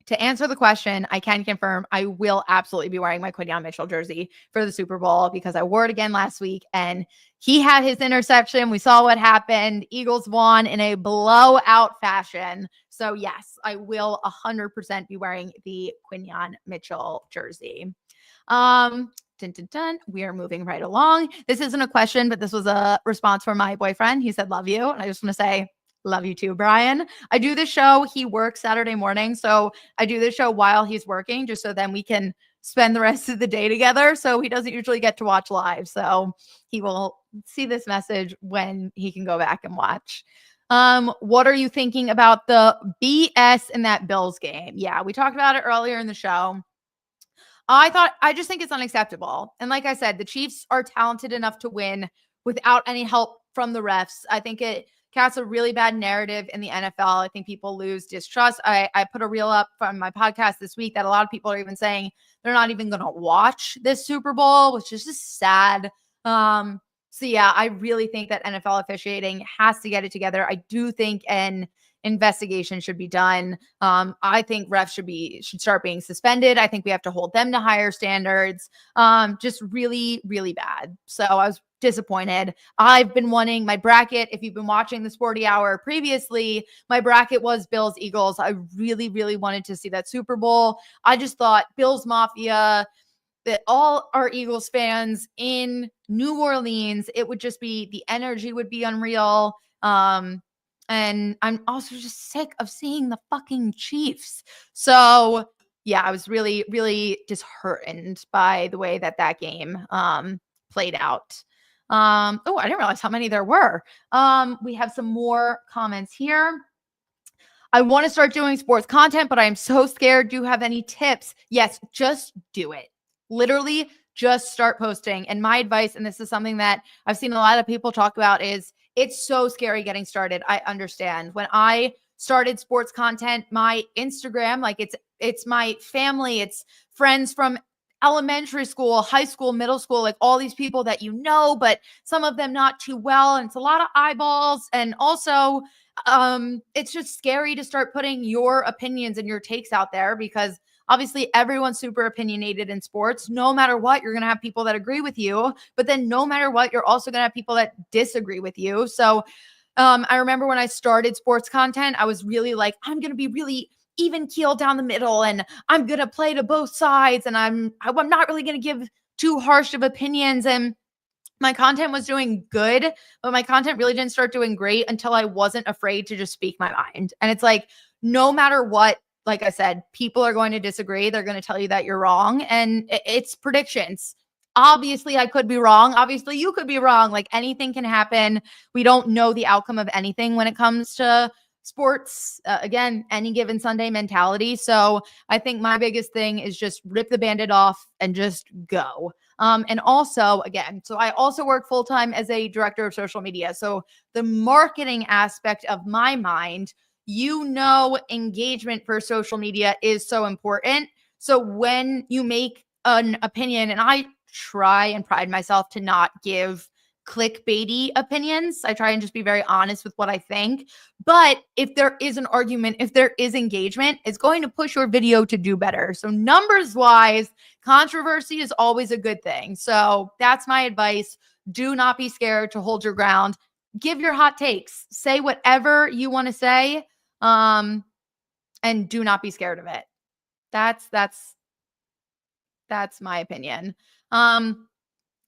to answer the question, I can confirm I will absolutely be wearing my Quinyon Mitchell jersey for the Super Bowl, because I wore it again last week and he had his interception. We saw what happened. Eagles won in a blowout fashion. So yes, I will 100% be wearing the Quinyon Mitchell jersey. We are moving right along. This isn't a question, but this was a response from my boyfriend. He said, love you. And I just want to say, love you too, Brian. I do this show. He works Saturday morning. So I do this show while he's working, just so then we can spend the rest of the day together. So he doesn't usually get to watch live. So he will see this message when he can go back and watch. What are you thinking about the BS in that Bills game? Yeah, we talked about it earlier in the show. I just think it's unacceptable. And like I said, the Chiefs are talented enough to win without any help from the refs. I think it casts a really bad narrative in the NFL. I think people lose distrust. I put a reel up from my podcast this week that a lot of people are even saying they're not even going to watch this Super Bowl, which is just sad. So yeah, I really think that NFL officiating has to get it together. I do think an investigation should be done. I think refs should start being suspended. I think we have to hold them to higher standards. Just really, really bad. So I was disappointed. I've been wanting my bracket. If you've been watching the Sporty Hour previously, my bracket was Bills Eagles. I really, really wanted to see that Super Bowl. I just thought Bills Mafia, that all our Eagles fans in New Orleans, it would just be, the energy would be unreal. And I'm also just sick of seeing the fucking Chiefs. So yeah, I was really, really disheartened by the way that game played out. Oh, I didn't realize how many there were. We have some more comments here. I want to start doing sports content, but I am so scared. Do you have any tips? Yes, just do it. Literally, just start posting. And my advice, and this is something that I've seen a lot of people talk about, is it's so scary getting started. I understand. When I started sports content, my Instagram, like it's my family, it's friends from elementary school, high school, middle school, like all these people that you know, but some of them not too well. And it's a lot of eyeballs. And also, it's just scary to start putting your opinions and your takes out there, because obviously everyone's super opinionated in sports. No matter what, you're going to have people that agree with you, but then no matter what, you're also going to have people that disagree with you. So I remember when I started sports content, I was really like, I'm going to be really even keel down the middle, and I'm going to play to both sides, and I'm not really going to give too harsh of opinions. And my content was doing good, but my content really didn't start doing great until I wasn't afraid to just speak my mind. And it's like, no matter what, like I said, people are going to disagree. They're going to tell you that you're wrong. And it's predictions. Obviously, I could be wrong. Obviously, you could be wrong. Like, anything can happen. We don't know the outcome of anything when it comes to sports. Again, any given Sunday mentality. So I think my biggest thing is just rip the Band-Aid off and just go. And also, again, so I also work full-time as a director of social media. So the marketing aspect of my mind, engagement for social media is so important. So when you make an opinion, and I try and pride myself to not give clickbaity opinions. I try and just be very honest with what I think. But if there is an argument, if there is engagement, it's going to push your video to do better. So numbers wise, controversy is always a good thing. So that's my advice. Do not be scared to hold your ground. Give your hot takes. Say whatever you want to say. And do not be scared of it. That's my opinion.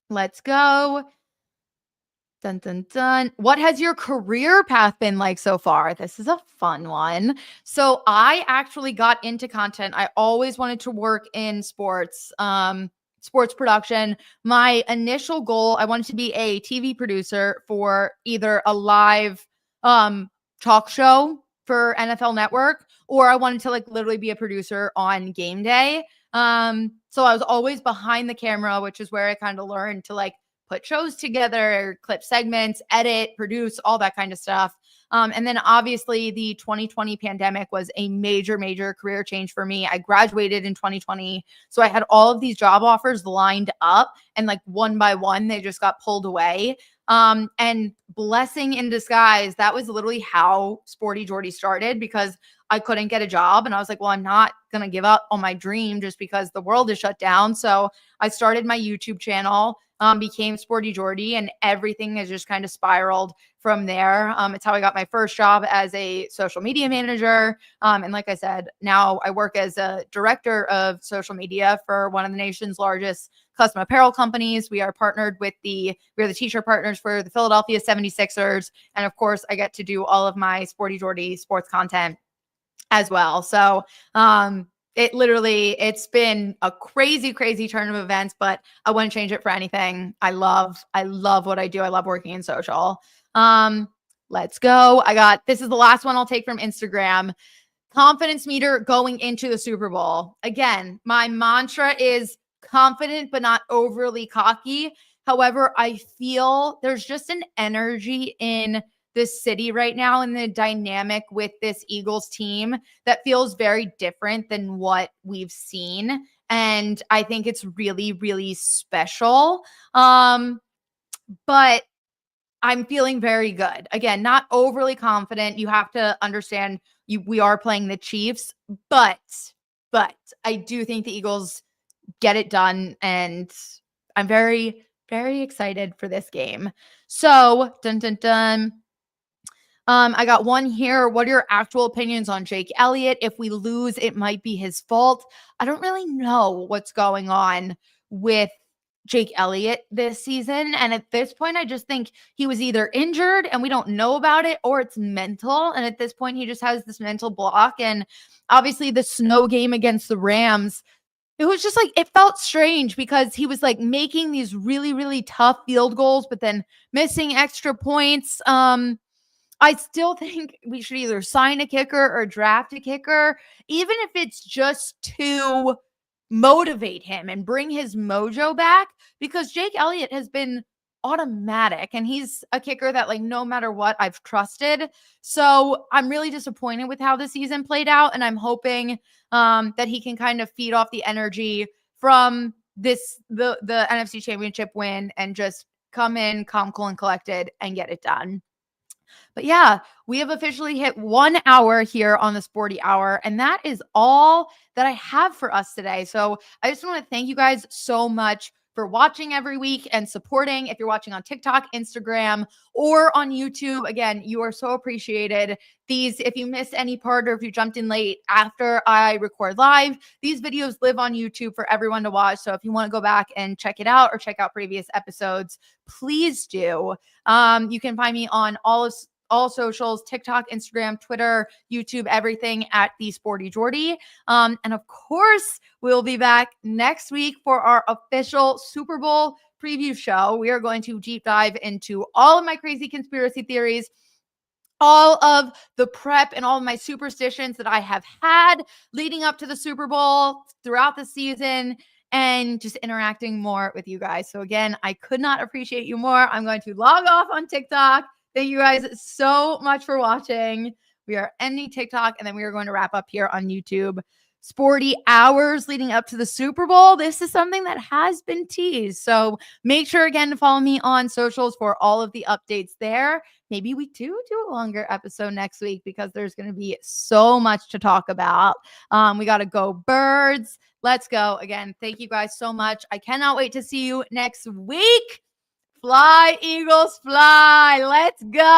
Let's go. Dun, dun, dun. What has your career path been like so far? This is a fun one. So I actually got into content. I always wanted to work in sports, sports production. My initial goal, I wanted to be a TV producer for either a live talk show for NFL Network, or I wanted to like literally be a producer on game day. So I was always behind the camera, which is where I kind of learned to like put shows together, clip segments, edit, produce, all that kind of stuff. And then obviously the 2020 pandemic was a major, major career change for me. I graduated in 2020. So I had all of these job offers lined up, and like one by one, they just got pulled away. And blessing in disguise, that was literally how Sporty Jordy started, because I couldn't get a job. And I was like, well, I'm not going to give up on my dream just because the world is shut down. So I started my YouTube channel, became Sporty Jordy, and everything has just kind of spiraled from there. It's how I got my first job as a social media manager. And like I said, now I work as a director of social media for one of the nation's largest custom apparel companies. We are partnered with we're the t-shirt partners for the Philadelphia 76ers. And of course, I get to do all of my Sporty Jordy sports content as well. So, it's been a crazy, crazy turn of events, but I wouldn't change it for anything. I love what I do. I love working in social. Let's go. This is the last one I'll take from Instagram. Confidence meter going into the Super Bowl. Again, my mantra is confident, but not overly cocky. However, I feel there's just an energy in this city right now, and the dynamic with this Eagles team that feels very different than what we've seen. And I think it's really, really special. But I'm feeling very good. Again, not overly confident. You have to understand we are playing the Chiefs, but I do think the Eagles get it done, and I'm very, very excited for this game. So, dun dun dun. I got one here. What are your actual opinions on Jake Elliott? If we lose, it might be his fault. I don't really know what's going on with Jake Elliott this season. And at this point, I just think he was either injured and we don't know about it, or it's mental. And at this point, he just has this mental block. And obviously, the snow game against the Rams, it was just like, it felt strange because he was like making these really, really tough field goals, but then missing extra points. I still think we should either sign a kicker or draft a kicker, even if it's just to motivate him and bring his mojo back, because Jake Elliott has been automatic and he's a kicker that, like, no matter what, I've trusted. So I'm really disappointed with how the season played out, and I'm hoping that he can kind of feed off the energy from the NFC Championship win and just come in calm, cool, and collected and get it done. But yeah, we have officially hit 1 hour here on the Sporty Hour, and that is all that I have for us today. So I just want to thank you guys so much for watching every week and supporting. If you're watching on TikTok, Instagram, or on YouTube, again, you are so appreciated. If you missed any part or if you jumped in late after I record live, these videos live on YouTube for everyone to watch. So if you want to go back and check it out or check out previous episodes, please do. You can find me on all socials, TikTok, Instagram, Twitter, YouTube, everything at the Sporty Jordy. And of course, we'll be back next week for our official Super Bowl preview show. We are going to deep dive into all of my crazy conspiracy theories, all of the prep, and all of my superstitions that I have had leading up to the Super Bowl throughout the season, and just interacting more with you guys. So again, I could not appreciate you more. I'm going to log off on TikTok. Thank you guys so much for watching. We are ending TikTok, and then we are going to wrap up here on YouTube. Sporty hours leading up to the Super Bowl. This is something that has been teased. So make sure again to follow me on socials for all of the updates there. Maybe we do a longer episode next week because there's going to be so much to talk about. We got to go Birds. Let's go. Again, thank you guys so much. I cannot wait to see you next week. Fly, Eagles, fly. Let's go.